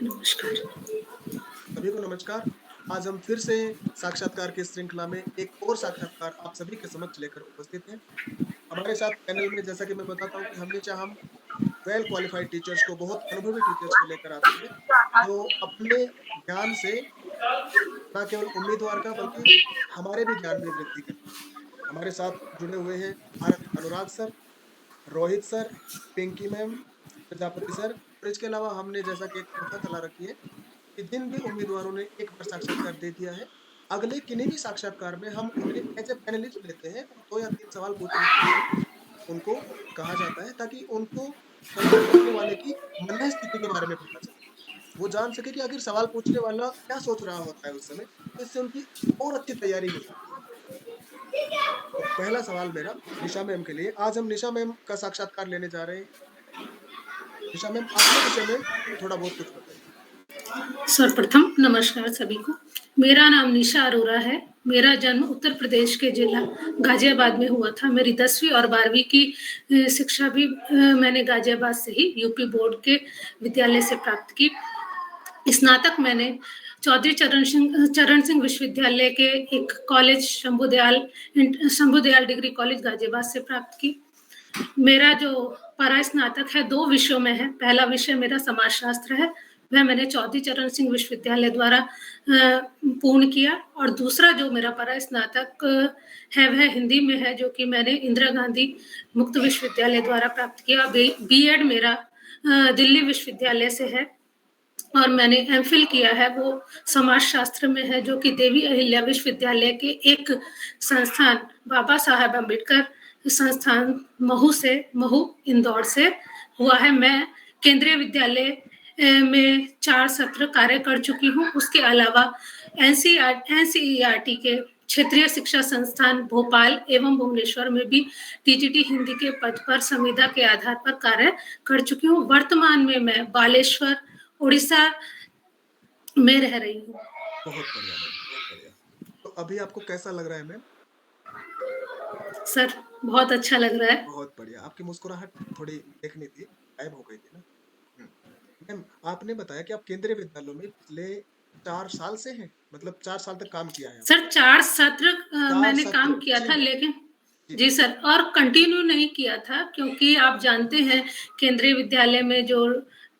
नमस्कार। सभी को नमस्कार। आज हम फिर से साक्षात्कार की श्रृंखला में एक और साक्षात्कार आप सभी के समक्ष लेकर उपस्थित हैं। हमारे साथ पैनल में जैसा कि मैं बताता हूँ कि हमेशा हम वेल क्वालिफाइड टीचर्स को, बहुत अनुभवी टीचर्स को लेकर आते हैं, जो अपने ज्ञान से ना केवल उम्मीदवार का बल्कि हमारे भी ज्ञान में वृद्धि करते हैं। हमारे साथ जुड़े हुए हैं Anurag sir, Rohit sir, Pinky ma'am, Prajapati sir और इसके अलावा हमने जैसा कि एक प्रथा चला रखी है कि जिन भी उम्मीदवारों ने एक बार साक्षात्कार दे दिया है, अगले किन्हीं भी साक्षात्कार में हम उन्हें एज़ अ पैनलिस्ट लेते हैं और 2 या 3 सवाल पूछने के लिए उनको कहा जाता है, ताकि उनको सवाल पूछने वाले की मन स्थिति के बारे में पता चले। वो जान सके कि आखिर सवाल पूछने वाला क्या सोच रहा होता है उस समय, तो इससे उनकी और अच्छी तैयारी हो सकती है। तो पहला सवाल मेरा निशा मैम के लिए। आज हम निशा मैम का साक्षात्कार लेने जा रहे हैं। निशा मैम, अपने विषय में थोड़ा बहुत कुछ बताइए। सर्वप्रथम नमस्कार सभी को। मेरा नाम निशा अरोरा है। मेरा जन्म उत्तर प्रदेश के जिला गाजियाबाद में हुआ था। मेरी 10वीं और 12वीं की शिक्षा भी मैंने गाजियाबाद से ही यूपी बोर्ड के विद्यालय से प्राप्त की। स्नातक मैंने चौधरी चरण सिंह विश्वविद्यालय के एक college Shambhudayal degree college Ghaziabad से प्राप्त की। मेरा जो परास्नातक है 2 विषयों में है। पहला विषय मेरा समाजशास्त्र है, वह मैंने चौधरी चरण सिंह विश्वविद्यालय द्वारा पूर्ण किया, और दूसरा जो मेरा परास्नातक है वह हिंदी में है, जो कि मैंने इंदिरा गांधी मुक्त विश्वविद्यालय द्वारा प्राप्त किया। बीएड मेरा दिल्ली विश्वविद्यालय से है, और मैंने एमफिल किया है वो समाजशास्त्र में है, जो कि देवी अहिल्या विश्वविद्यालय के एक संस्थान बाबा साहेब अम्बेडकर संस्थान महू इंदौर से हुआ है। मैं केंद्रीय विद्यालय में 4 सत्र कार्य कर चुकी हूँ। उसके अलावा एनसीईआरटी के क्षेत्रीय शिक्षा संस्थान भोपाल एवं भुवनेश्वर में भी टीजीटी हिंदी के पद पर संविदा के आधार पर कार्य कर चुकी हूँ। वर्तमान में मैं बालेश्वर, उड़ीसा में रह रही हूँ। बहुत बढ़िया मैम, बहुत बढ़िया। तो अभी आपको कैसा लग रहा है मैम? सर, बहुत अच्छा लग रहा है। बहुत बढ़िया। आपकी मुस्कुराहट थोड़ी देखनी थी, गायब हो गई थी ना। हुँ। मैम, आपने बताया कि आप केंद्रीय विद्यालयों में पिछले 4 साल से हैं? मतलब 4 साल तक काम किया है आपने? सर, 4 सत्र 4 मैंने काम सत्र। किया जी था, मैम। लेकिन जी जी मैम। सर, और कंटिन्यू नहीं किया था, क्योंकि आप जानते हैं केंद्रीय विद्यालय में जो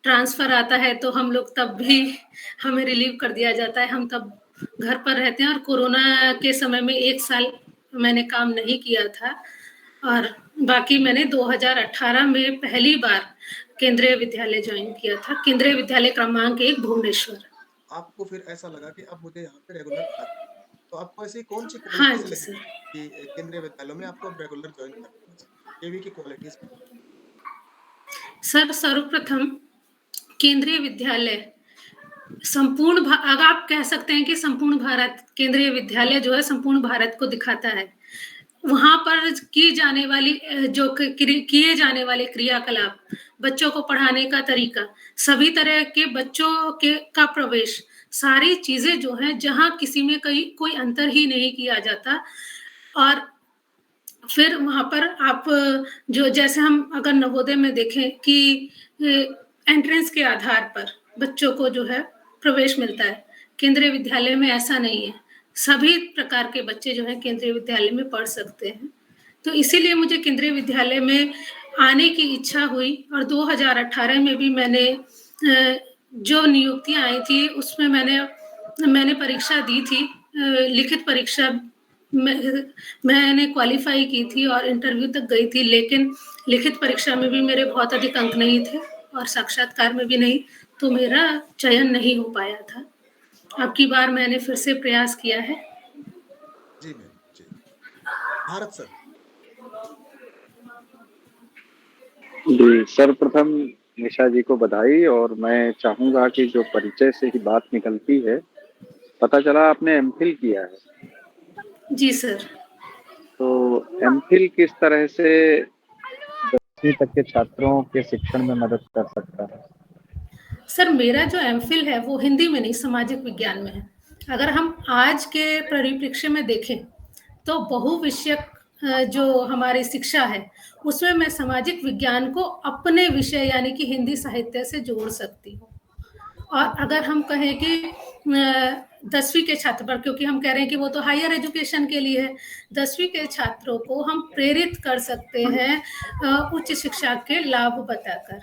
ट्रांसफर आता है तो हम लोग तब भी हमें रिलीव कर दिया जाता है, हम तब घर पर रहते हैं। और कोरोना के समय में 1 साल मैंने काम नहीं किया था, और बाकी मैंने 2018 में पहली बार केंद्रीय विद्यालय ज्वाइन किया था, केंद्रीय विद्यालय क्रमांक 1 भुवनेश्वर। आपको फिर ऐसा लगा कि अब मुझे यहाँ पे रेगुलर तो आपको ऐसी कौन-सी हाँ क्वालिटीज़ जी लगी सर। कि केंद्रीय विद्यालयों में आपको अब रेगुलर जॉइन करना चाहिए? केवी की क्वालिटीज़। सर, सर्वप्रथम केंद्रीय विद्यालय अगर आप कह सकते हैं कि संपूर्ण भारत, केंद्रीय विद्यालय जो है संपूर्ण भारत को दिखाता है। वहाँ पर की जाने वाली किए जाने वाले क्रियाकलाप, बच्चों को पढ़ाने का तरीका, सभी तरह के बच्चों के का प्रवेश, सारी चीजें जो हैं, जहाँ किसी में कोई अंतर ही नहीं किया जाता। और फिर वहाँ पर आप जो जैसे हम अगर नवोदय में देखें कि एंट्रेंस के आधार पर बच्चों को जो है प्रवेश मिलता है, केंद्रीय विद्यालय में ऐसा नहीं है। सभी प्रकार के बच्चे जो हैं केंद्रीय विद्यालय में पढ़ सकते हैं। तो इसीलिए मुझे केंद्रीय विद्यालय में आने की इच्छा हुई, और 2018 में भी मैंने जो नियुक्तियां आई थी उसमें मैंने परीक्षा दी थी, लिखित परीक्षा मैंने क्वालिफाई की थी और इंटरव्यू तक गई थी, लेकिन लिखित परीक्षा में भी मेरे बहुत अधिक अंक नहीं थे और साक्षात्कार में भी नहीं, तो मेरा चयन नहीं हो पाया था। अब की बार मैंने फिर से प्रयास किया है। जी मैम, जी। भारत सर। जी, सर्वप्रथम निशा जी को बधाई। और मैं चाहूँगा कि जो परिचय से ही बात निकलती है, पता चला आपने एमफिल किया है। जी सर। तो एमफिल किस तरह से 10वीं तक के छात्रों के शिक्षण में मदद कर सकता है? सर, मेरा जो एमफिल है वो हिंदी में नहीं, सामाजिक विज्ञान में है। अगर हम आज के परिप्रेक्ष्य में देखें तो बहुविषयक जो हमारी शिक्षा है उसमें मैं सामाजिक विज्ञान को अपने विषय यानी कि हिंदी साहित्य से जोड़ सकती हूँ। और अगर हम कहें कि 10वीं के छात्र पर, क्योंकि हम कह रहे हैं कि वो तो हायर एजुकेशन के लिए है, 10वीं के छात्रों को हम प्रेरित कर सकते हैं उच्च शिक्षा के लाभ बताकर।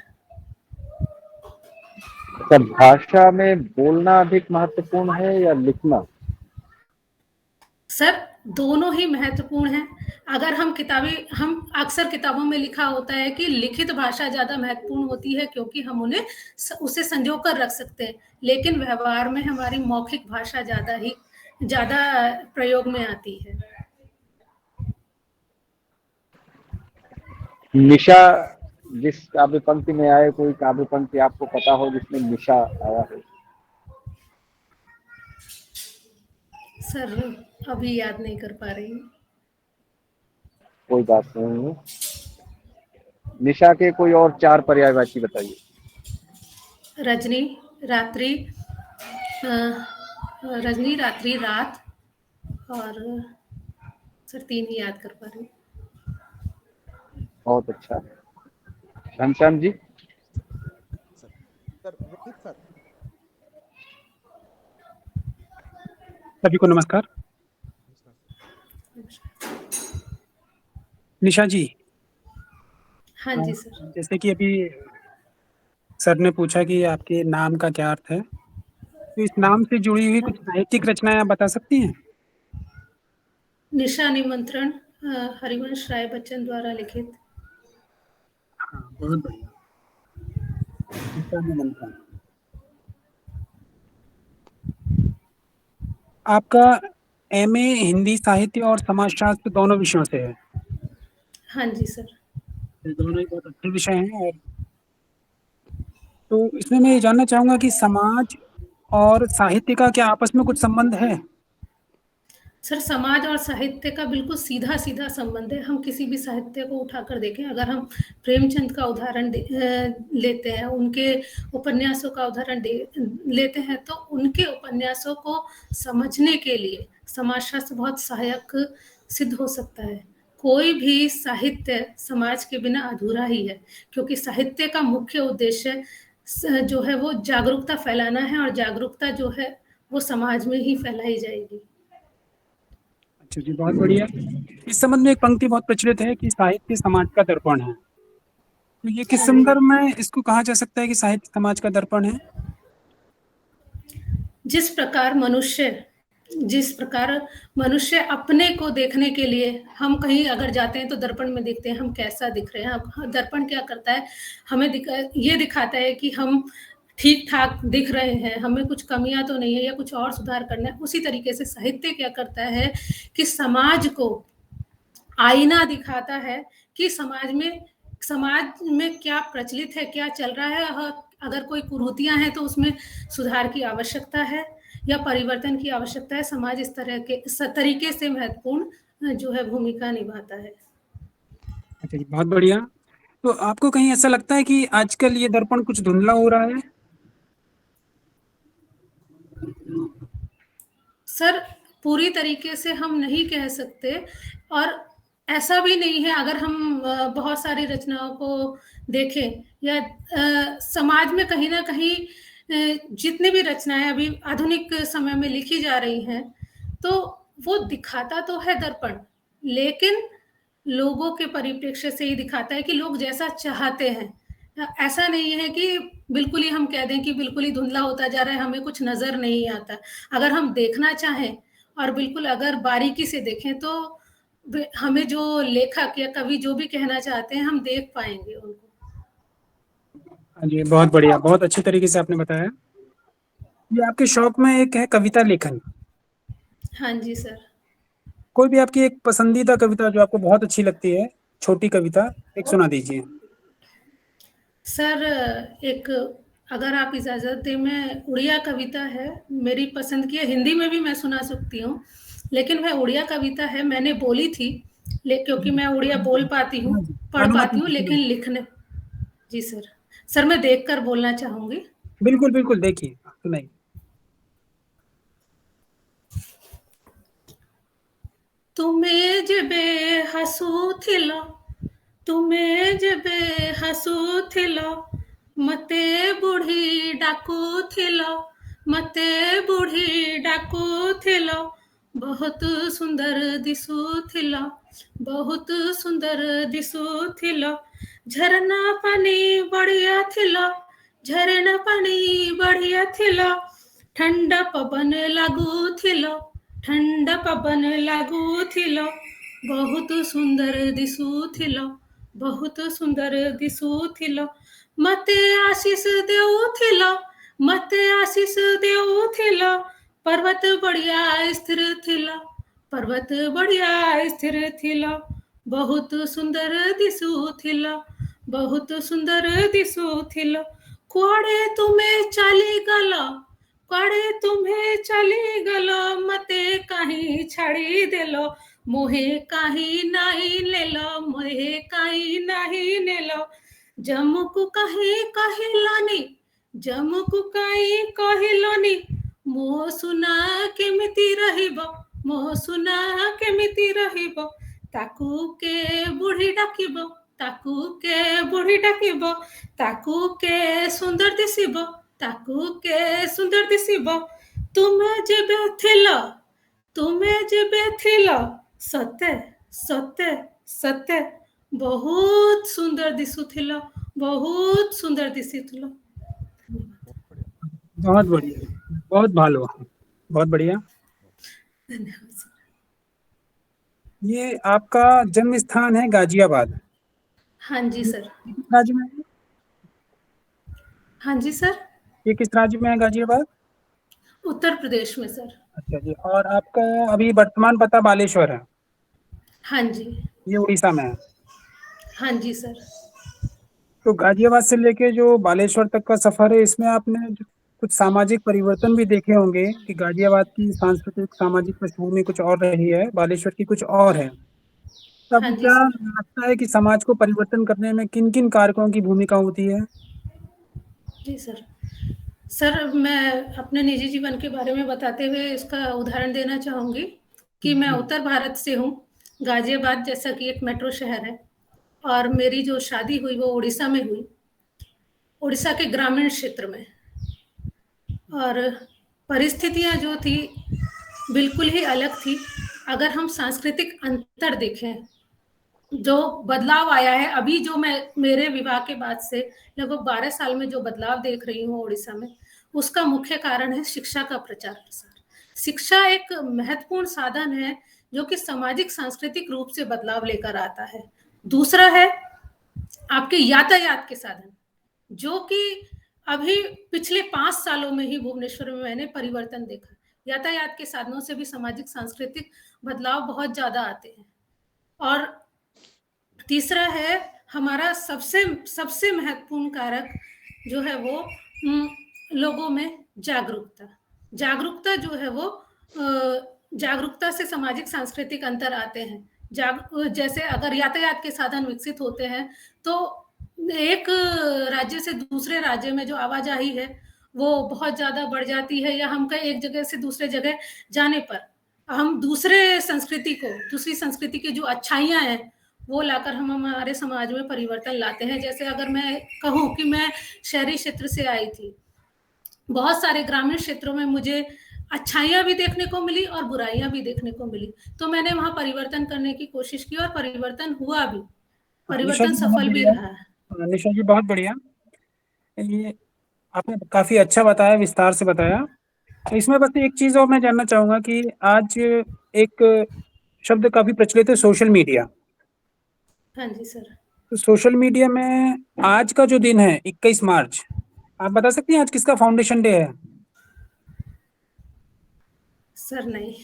सर, भाषा में बोलना अधिक महत्वपूर्ण है या लिखना? सर, दोनों ही महत्वपूर्ण हैं। अगर हम अक्सर किताबों में लिखा होता है कि लिखित भाषा ज़्यादा महत्वपूर्ण होती है, क्योंकि हम उन्हें उसे संजो कर रख सकते हैं, लेकिन व्यवहार में हमारी मौखिक भाषा ज़्यादा प्रयोग में आती है। निशा जिस काव्य पंक्ति में आए, कोई काव्य पंक्ति आपको पता हो जिसमें निशा आया है? सर, अभी याद नहीं कर पा रही हूँ। कोई बात नहीं है। निशा के कोई और 4 पर्यायवाची बताइए। रजनी, रात्रि, रजनी, रात्रि, रात, और सर 3 ही याद कर पा रही हूँ। बहुत अच्छा। घनश्याम जी? Sir Rohit sir. सभी को नमस्कार। निशा जी, हाँ जी सर। जैसे कि अभी सर ने पूछा कि आपके नाम का क्या अर्थ है, तो इस नाम से जुड़ी हुई कुछ साहित्यिक रचनाएं आप बता सकती हैं? निशा निमंत्रण, हरिवंश राय बच्चन द्वारा लिखित। हाँ, बहुत बढ़िया। निशा निमंत्रण। आपका एमए हिंदी साहित्य और समाजशास्त्र दोनों विषयों से है। हाँ जी सर। ये दोनों ही बहुत अच्छे विषय हैं। और तो इसमें मैं ये जानना चाहूंगा कि समाज और साहित्य का क्या आपस में कुछ संबंध है? सर, समाज और साहित्य का बिल्कुल सीधा-सीधा संबंध है। हम किसी भी साहित्य को उठाकर देखें, अगर हम प्रेमचंद का उदाहरण लेते हैं, उनके उपन्यासों का उदाहरण लेते हैं, तो उनके उपन्यासों को समझने के लिए समाजशास्त्र बहुत सहायक सिद्ध हो सकता है। कोई भी साहित्य समाज के बिना अधूरा ही है, क्योंकि साहित्य का मुख्य उद्देश्य जो है वो जागरूकता फैलाना है, और जागरूकता जो है वो समाज में ही फैलाई जाएगी। अच्छा जी, बहुत बढ़िया। इस संबंध में एक पंक्ति बहुत प्रचलित है कि साहित्य समाज का दर्पण है। तो ये किस हाँ जी। संदर्भ में इसको कहा जा सकता है कि साहित्य समाज का दर्पण है? जिस प्रकार मनुष्य अपने को देखने के लिए, हम कहीं अगर जाते हैं तो दर्पण में देखते हैं हम कैसा दिख रहे हैं। अब दर्पण क्या करता है, हमें ये दिखाता है कि हम ठीक ठाक दिख रहे हैं, हमें कुछ कमियां तो नहीं है या कुछ और सुधार करना है। उसी तरीके से साहित्य क्या करता है कि समाज को आईना दिखाता है कि समाज में क्या प्रचलित है, क्या चल रहा है, और अगर कोई कुरीतियां हैं तो उसमें सुधार की आवश्यकता है या परिवर्तन की आवश्यकता है। समाज इस तरीके से महत्वपूर्ण जो है भूमिका निभाता है। अच्छा जी, बहुत बढ़िया। तो आपको कहीं ऐसा लगता है कि आजकल ये दर्पण कुछ धुंधला हो रहा है? सर, पूरी तरीके से हम नहीं कह सकते, और ऐसा भी नहीं है। अगर हम बहुत सारी रचनाओं को देखें या समाज में कहीं ना कहीं जितनी भी रचनाएं अभी आधुनिक समय में लिखी जा रही हैं, तो वो दिखाता तो है दर्पण, लेकिन लोगों के परिप्रेक्ष्य से ही दिखाता है कि लोग जैसा चाहते हैं। ऐसा नहीं है कि बिल्कुल ही हम कह दें कि बिल्कुल ही धुंधला होता जा रहा है, हमें कुछ नजर नहीं आता। अगर हम देखना चाहें और बिल्कुल अगर बारीकी से देखें, तो हमें जो लेखक या कवि जो भी कहना चाहते हैं, हम देख पाएंगे उनको। हाँ जी, बहुत बढ़िया, बहुत अच्छी तरीके से आपने बताया। ये आपके शौक में एक है कविता लेखन। हाँ जी सर। कोई भी आपकी एक पसंदीदा कविता जो आपको बहुत अच्छी लगती है, छोटी कविता, एक सुना दीजिए। सर, एक, अगर आप इजाज़त दें, मैं उड़िया कविता है मेरी पसंद की है। हिंदी में भी मैं सुना सकती हूँ, लेकिन वह उड़िया कविता है, मैंने बोली थी, क्योंकि मैं उड़िया बोल पाती हूँ, पढ़ पाती हूँ, लेकिन लिखने। जी सर। सर, मैं देखकर बोलना चाहूंगी। बिल्कुल बिल्कुल, देखिए, सुनाइए। तुमे जेबे हंसुथिल, तुमे जेबे हंसुथिल, मते बुढ़ी डाकू थिलो, मते बुढ़ी डाकू थिलो, बहुत सुंदर दिसुथिलो, बहुत सुंदर दिसुथिलो, झरना पानी बढ़िया थिलो, झरना पानी बढ़िया थिलो, ठंडा पवन लागुथिलो, ठंडा पवन लागुथिलो, बहुत सुंदर दिसुथिलो, बहुत सुंदर दिसुथिलो, मते आशीष देउथिलो, मते आशीष देउथिलो, पर्वत बढ़िया स्थिर थिलो, पर्वत बढ़िया स्थिर थिलो, बहुत सुंदर दिसुथिलो, बहुत सुंदर दिसुथिलो, कुआड़े तुमे चाली गलो, कुआड़े तुम्हें चली गलो, मते कहीं छड़ी देलो, मोहे कहीं नहीं ले लो, मोहे कहीं नहीं ले लो, जमुकु कहीं कहिलानी, जमुकु कहीं कहिलानी, मो सुना केमिति रहिबो, मो सुना केमिति रहिबो, ताकू के बुढ़ी डाकिबो, ताकू के बुढ़ी डाकिबो, ताकू के सुंदर दिसिबो, ताकू के सुंदर दिसिबो, तुमे जेबे थिलो, तुमे जेबे थिलो, सते सते सते, बहुत सुंदर दिसुथिलो, बहुत सुंदर दिसुथिलो। बहुत बढ़िया, बहुत भालो, बहुत बढ़िया। धन्यवाद सर। ये आपका जन्म स्थान है गाजियाबाद, हाँ जी सर। किस राज्य में है? हाँ जी सर। ये किस राज्य में है गाजियाबाद? उत्तर प्रदेश में सर। अच्छा जी। और आपका अभी वर्तमान पता बालेश्वर है? हाँ जी। ये उड़ीसा में है। हाँ जी सर। तो गाजियाबाद से लेके जो बालेश्वर तक का सफर है, इसमें आपने कुछ सामाजिक परिवर्तन भी देखे होंगे कि गाजियाबाद की सांस्कृतिक सामाजिक पृष्ठभूमि कुछ और रही है, बालेश्वर की कुछ और है। तो हाँ आपको जी क्या सर। लगता है कि समाज को परिवर्तन करने में किन किन कारकों की भूमिका होती है? जी सर। सर मैं अपने निजी जीवन के बारे में बताते हुए इसका उदाहरण देना चाहूंगी कि मैं उत्तर भारत से हूँ। गाजियाबाद जैसा कि एक मेट्रो शहर है, और मेरी जो शादी हुई वो उड़ीसा में हुई, उड़ीसा के ग्रामीण क्षेत्र में। और परिस्थितियां जो थी बिल्कुल ही अलग थी। अगर हम सांस्कृतिक अंतर देखें, जो बदलाव आया है अभी, जो मैं मेरे विवाह के बाद से लगभग 12 साल में जो बदलाव देख रही हूँ उड़ीसा में, उसका मुख्य कारण है शिक्षा का प्रचार प्रसार। शिक्षा एक महत्वपूर्ण साधन है जो कि सामाजिक सांस्कृतिक रूप से बदलाव लेकर आता है। दूसरा है आपके यातायात के साधन, जो कि अभी पिछले 5 सालों में ही भुवनेश्वर में मैंने परिवर्तन देखा। यातायात के साधनों से भी सामाजिक सांस्कृतिक बदलाव बहुत ज्यादा आते हैं। और तीसरा है हमारा सबसे सबसे महत्वपूर्ण कारक जो है वो लोगों में जागरूकता। जागरूकता जो है वो जागरूकता से सामाजिक सांस्कृतिक अंतर आते हैं। जैसे अगर यातायात के साधन विकसित होते हैं तो एक राज्य से दूसरे राज्य में जो आवाजाही है वो बहुत ज्यादा बढ़ जाती है, या हम कहीं एक जगह से दूसरे जगह जाने पर हम दूसरी संस्कृति की जो अच्छाइयां हैं वो लाकर हम हमारे समाज में परिवर्तन लाते हैं। जैसे अगर मैं कहूँ कि मैं शहरी क्षेत्र से आई थी, बहुत सारे ग्रामीण क्षेत्रों में मुझे अच्छाइयां भी देखने को मिली और बुराइयां भी देखने को मिली, तो मैंने वहां परिवर्तन करने की कोशिश की और परिवर्तन हुआ भी, निशा परिवर्तन जी बहुत सफल भी बढ़िया। रहा है। निशा जी बहुत बढ़िया, ये आपने काफी अच्छा बताया, विस्तार से बताया। तो इसमें बस एक चीज और मैं जानना चाहूंगा कि आज एक शब्द काफी प्रचलित है, सोशल मीडिया। हाँ जी सर। तो सोशल मीडिया में आज का जो दिन है 21 मार्च, आप बता सकती हैं आज किसका फाउंडेशन डे है? सर नहीं।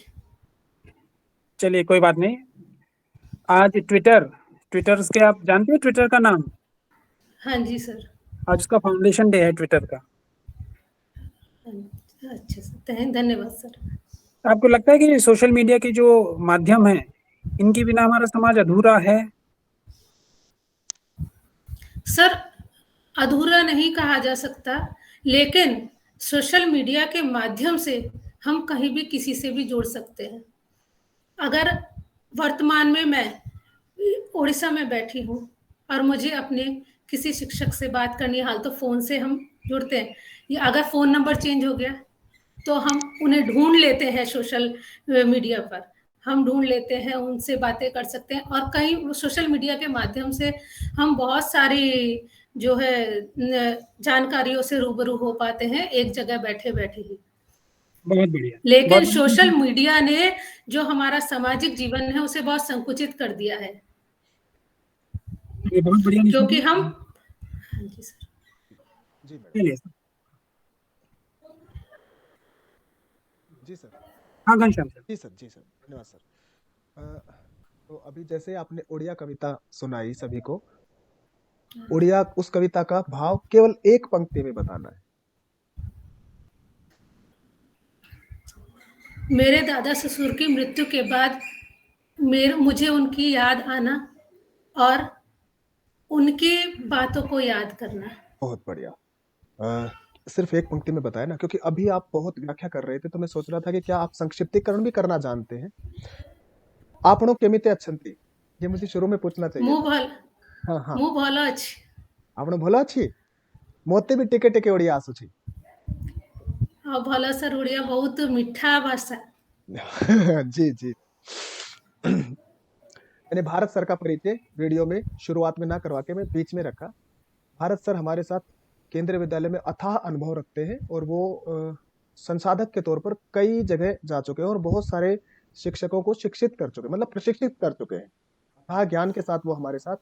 चलिए कोई बात नहीं। आज ट्विटर, ट्विटर के आप जानते हैं ट्विटर का नाम? हाँ जी सर। आज उसका फाउंडेशन डे है ट्विटर का। अच्छा सर, धन्यवाद सर। आपको लगता है कि सोशल मीडिया के जो माध्यम है, इनके बिना हमारा समाज अधूरा है? सर अधूरा नहीं कहा जा सकता, लेकिन सोशल मीडिया के माध्यम से हम कहीं भी किसी से भी जुड़ सकते हैं। अगर वर्तमान में मैं उड़ीसा में बैठी हूँ और मुझे अपने किसी शिक्षक से बात करनी है, हाल तो फ़ोन से हम जुड़ते हैं, या अगर फ़ोन नंबर चेंज हो गया, तो हम उन्हें ढूँढ लेते हैं सोशल मीडिया पर। हम ढूँढ लेते हैं, उनसे बातें कर सकते हैं और कई सोशल मीडिया के माध्यम से हम बहुत सारी जो है जानकारियों से रूबरू हो पाते हैं, एक जगह बैठे-बैठे ही। बहुत बढ़िया। लेकिन बहुत सोशल मीडिया ने जो हमारा सामाजिक जीवन है, उसे बहुत संकुचित कर दिया है। ये बहुत बढ़िया निशा क्योंकि जी। हम हाँ जी सर। जी मैडम। चलिए सर। जी सर। हाँ, घनश्याम सर। जी सर, धन्यवाद सर। तो अभी जैसे आपने उड़िया कविता सुनाई सभी को, उड़िया उस कविता का भाव केवल एक पंक्ति में बताना है। मेरे दादा ससुर की मृत्यु के बाद मुझे उनकी याद आना और उनकी बातों को याद करना। बहुत बढ़िया। सिर्फ एक पंक्ति में बताया ना, क्योंकि अभी आप बहुत व्याख्या कर रहे थे, तो मैं सोच रहा था कि क्या आप संक्षिप्तीकरण भी करना जानते हैं? आपणों केमिते अच्छन्ति, ये मुझे शुरू में पूछना चाहिए था। हाँ। ମୁଁ ଭଲ ଅଛି। ଆପଣ ଭଲ ଅଛି? ମୋତେ ବି ଟିକେ ଟିକେ ଓଡ଼ିଆ ଆସୁଛି। ଆଉ ଭଲ ସାର୍, ଓଡ଼ିଆ ବହୁତ ମିଠା ଭାଷା। जी। मैंने भारत सर का परिचय वीडियो में शुरुआत में ना करवा के मैं बीच में रखा। भारत सर हमारे साथ केंद्रीय विद्यालय में अथाह अनुभव रखते हैं और वो संसाधक के तौर पर कई जगह जा चुके हैं और बहुत सारे शिक्षकों को शिक्षित कर चुके हैं, मतलब प्रशिक्षित कर चुके हैं। अथाह ज्ञान के साथ वो हमारे साथ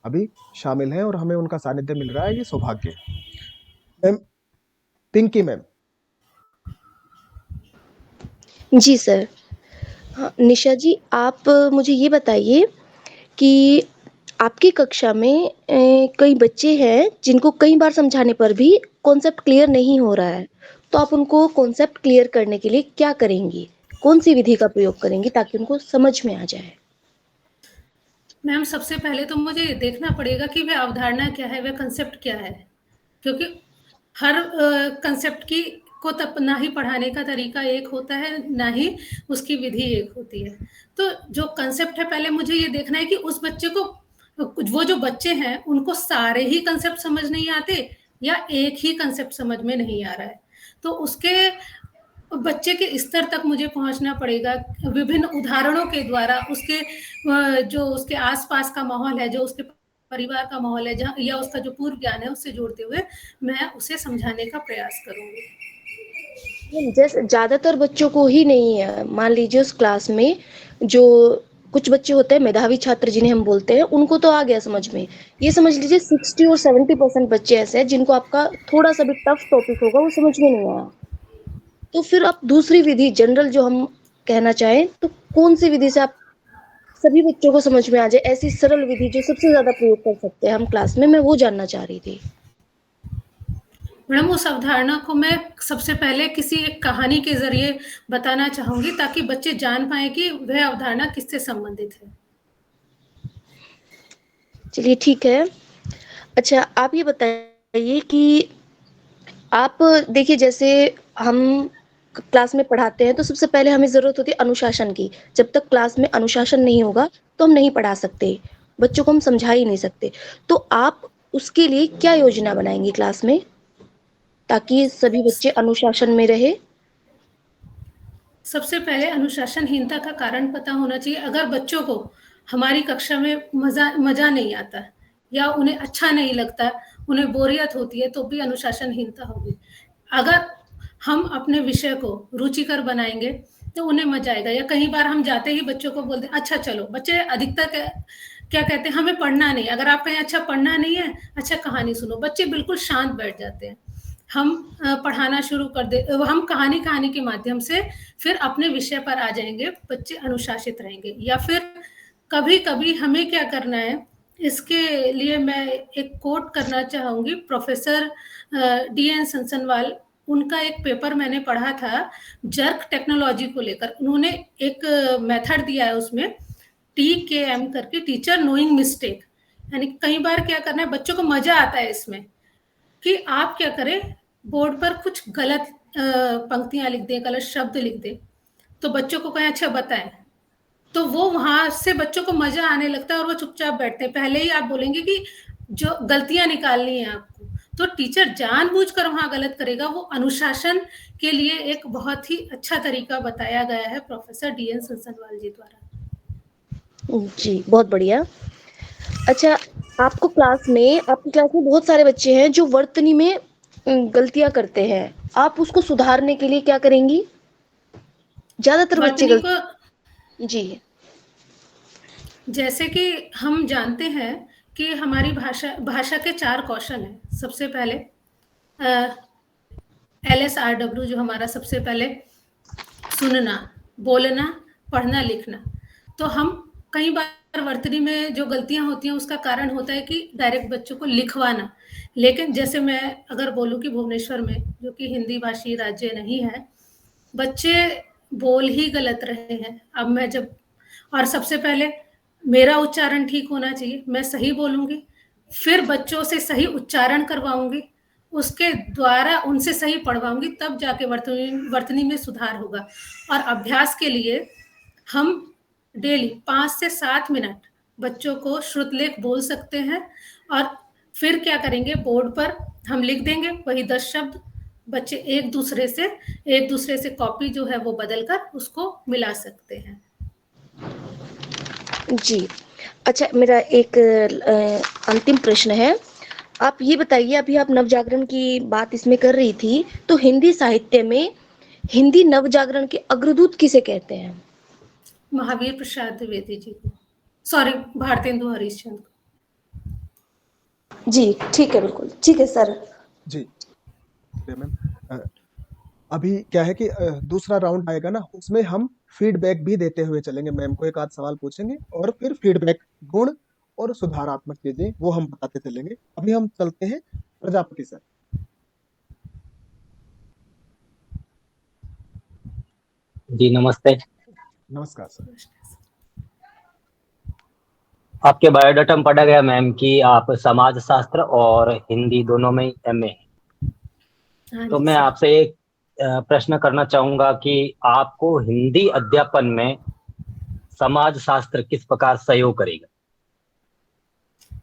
अभी शामिल हैं और हमें उनका सानिध्य मिल रहा है, ये सौभाग्य है। Ma'am, Pinky ma'am. जी सर। हाँ, निशा जी, आप मुझे ये बताइए कि आपकी कक्षा में कई बच्चे हैं जिनको कई बार समझाने पर भी कॉन्सेप्ट क्लियर नहीं हो रहा है, तो आप उनको कॉन्सेप्ट क्लियर करने के लिए क्या करेंगी? कौन-सी विधि का प्रयोग करेंगी ताकि उनको समझ में आ जाए? मैम, सबसे पहले तो मुझे ये देखना पड़ेगा कि वह अवधारणा क्या है, वह कांसेप्ट क्या है, क्योंकि हर कांसेप्ट को तब ना ही पढ़ाने का तरीका एक होता है, ना ही उसकी विधि एक होती है। तो जो कांसेप्ट है, पहले मुझे ये देखना है कि उस बच्चे को, वो जो बच्चे हैं, उनको सारे ही कांसेप्ट समझ नहीं आते या एक ही कांसेप्ट समझ में नहीं आ रहा है। तो उसके बच्चे के स्तर तक मुझे पहुंचना पड़ेगा, विभिन्न उदाहरणों के द्वारा उसके जो उसके आसपास का माहौल है, जो उसके परिवार का माहौल है, जहाँ या उसका जो पूर्व ज्ञान है, उससे जोड़ते हुए मैं उसे समझाने का प्रयास करूंगी। जैसे ज़्यादातर बच्चों को ही नहीं है, मान लीजिए उस क्लास में जो कुछ बच्चे होते हैं मेधावी छात्र जिन्हें हम बोलते हैं, उनको तो आ गया समझ में। ये समझ लीजिए 60 और 70% बच्चे ऐसे हैं जिनको आपका थोड़ा सा भी टफ टॉपिक होगा वो समझ में नहीं आया। तो फिर आप दूसरी विधि जनरल जो हम कहना चाहें, तो कौन-सी विधि से आप सभी बच्चों को समझ में आ जाए, ऐसी सरल विधि जो सबसे ज़्यादा प्रयोग कर सकते हैं हम क्लास में, मैं वो जानना चाह रही थी। मैडम, उस अवधारणा को मैं सबसे पहले किसी एक कहानी के ज़रिए बताना चाहूँगी, ताकि बच्चे जान पाएँ कि वह अवधारणा किससे संबंधित है। चलिए ठीक है। अच्छा, आप ये बताइए कि आप देखिए जैसे हम क्लास में पढ़ाते हैं तो सबसे पहले हमें ज़रूरत होती है अनुशासन की। जब तक क्लास में अनुशासन नहीं होगा तो हम नहीं पढ़ा सकते, बच्चों को हम समझा ही नहीं सकते। तो आप उसके लिए क्या योजना बनाएँगी क्लास में ताकि सभी बच्चे अनुशासन में रहे? सबसे पहले अनुशासनहीनता का कारण पता होना चाहिए। अगर बच्चों को हमारी कक्षा में मज़ा नहीं आता या उन्हें अच्छा नहीं लगता, उन्हें बोरियत होती है, तो भी अनुशासनहीनता होगी। अगर हम अपने विषय को रुचिकर बनाएँगे, तो उन्हें मज़ा आएगा। या कई बार हम जाते ही बच्चों को बोलते हैं, अच्छा चलो, बच्चे अधिकतर क्या कहते हैं, हमें पढ़ना नहीं। अगर आप कहें अच्छा पढ़ना नहीं है, अच्छा कहानी सुनो, बच्चे बिल्कुल शांत बैठ जाते हैं। हम पढ़ाना शुरू कर दे, हम कहानी के माध्यम से फिर अपने विषय पर आ जाएँगे, बच्चे अनुशासित रहेंगे। या फिर कभी-कभी हमें क्या करना है, इसके लिए मैं एक कोट करना चाहूँगी प्रोफ़ेसर डी.एन. सनसनवाल। उनका एक पेपर मैंने पढ़ा था जर्क टेक्नोलॉजी को लेकर। उन्होंने एक मेथड दिया है उसमें, TKM करके, टीचर नोइंग मिस्टेक। यानी कई बार क्या करना है, बच्चों को मज़ा आता है इसमें कि आप क्या करें, बोर्ड पर कुछ गलत पंक्तियाँ लिख दें, गलत शब्द लिख दें, तो बच्चों को कहें अच्छा बताएँ, तो वो वहाँ से बच्चों को मज़ा आने लगता है और वो चुपचाप बैठते हैं। पहले ही आप बोलेंगे कि जो गलतियां निकालनी है आपको, तो टीचर जानबूझकर वहां गलत करेगा, वो अनुशासन के लिए एक बहुत ही अच्छा तरीका बताया गया है प्रोफेसर DN संसनवाल जी द्वारा। जी, बहुत बढ़िया। अच्छा, आपकी क्लास में बहुत सारे बच्चे हैं जो वर्तनी में गलतियां करते हैं, आप उसको सुधारने के लिए क्या करेंगी? ज्यादातर बच्चे वर्तनी को, जी, जैसे कि हम जानते हैं कि हमारी भाषा के 4 कौशल हैं। सबसे पहले LSRW, जो हमारा सबसे पहले सुनना, बोलना, पढ़ना, लिखना। तो हम कई बार वर्तनी में जो गलतियां होती हैं उसका कारण होता है कि डायरेक्ट बच्चों को लिखवाना। लेकिन जैसे मैं अगर बोलूं कि भुवनेश्वर में, जो कि हिंदी भाषी राज्य नहीं है, बच्चे बोल ही गलत रहे हैं। अब मैं जब, और सबसे पहले मेरा उच्चारण ठीक होना चाहिए, मैं सही बोलूंगी, फिर बच्चों से सही उच्चारण करवाऊंगी, उसके द्वारा उनसे सही पढ़वाऊंगी, तब जाके वर्तनी में सुधार होगा। और अभ्यास के लिए हम डेली 5 से 7 मिनट बच्चों को श्रुतलेख बोल सकते हैं, और फिर क्या करेंगे, बोर्ड पर हम लिख देंगे वही 10 शब्द, बच्चे एक दूसरे से कॉपी जो है वो बदलकर उसको मिला सकते हैं। जी। अच्छा, मेरा एक अंतिम प्रश्न है। आप ये बताइए, अभी आप नवजागरण की बात इसमें कर रही थी, तो हिंदी साहित्य में हिंदी नवजागरण के अग्रदूत किसे कहते हैं? महावीर प्रसाद द्विवेदी जी को, सॉरी, भारतेंदु हरिश्चंद्र को। जी, ठीक है, बिल्कुल ठीक है सर। जी मैम, अभी क्या है कि दूसरा राउंड आएगा ना, उसमें हम फीडबैक भी देते हुए चलेंगे। मैम को एक आध सवाल पूछेंगे और फिर फीडबैक, गुण और सुधारात्मक चीजें वो हम बताते चलेंगे। अभी हम चलते हैं प्रजापति सर। जी नमस्ते। नमस्कार सर। आपके बायोडाटा में पढ़ा गया मैम कि आप समाज शास्त्र और हिंदी दोनों में MA हैं। तो मैं आपसे एक प्रश्न करना चाहूंगा कि आपको हिंदी अध्यापन में समाज शास्त्र किस प्रकार सहयोग करेगा?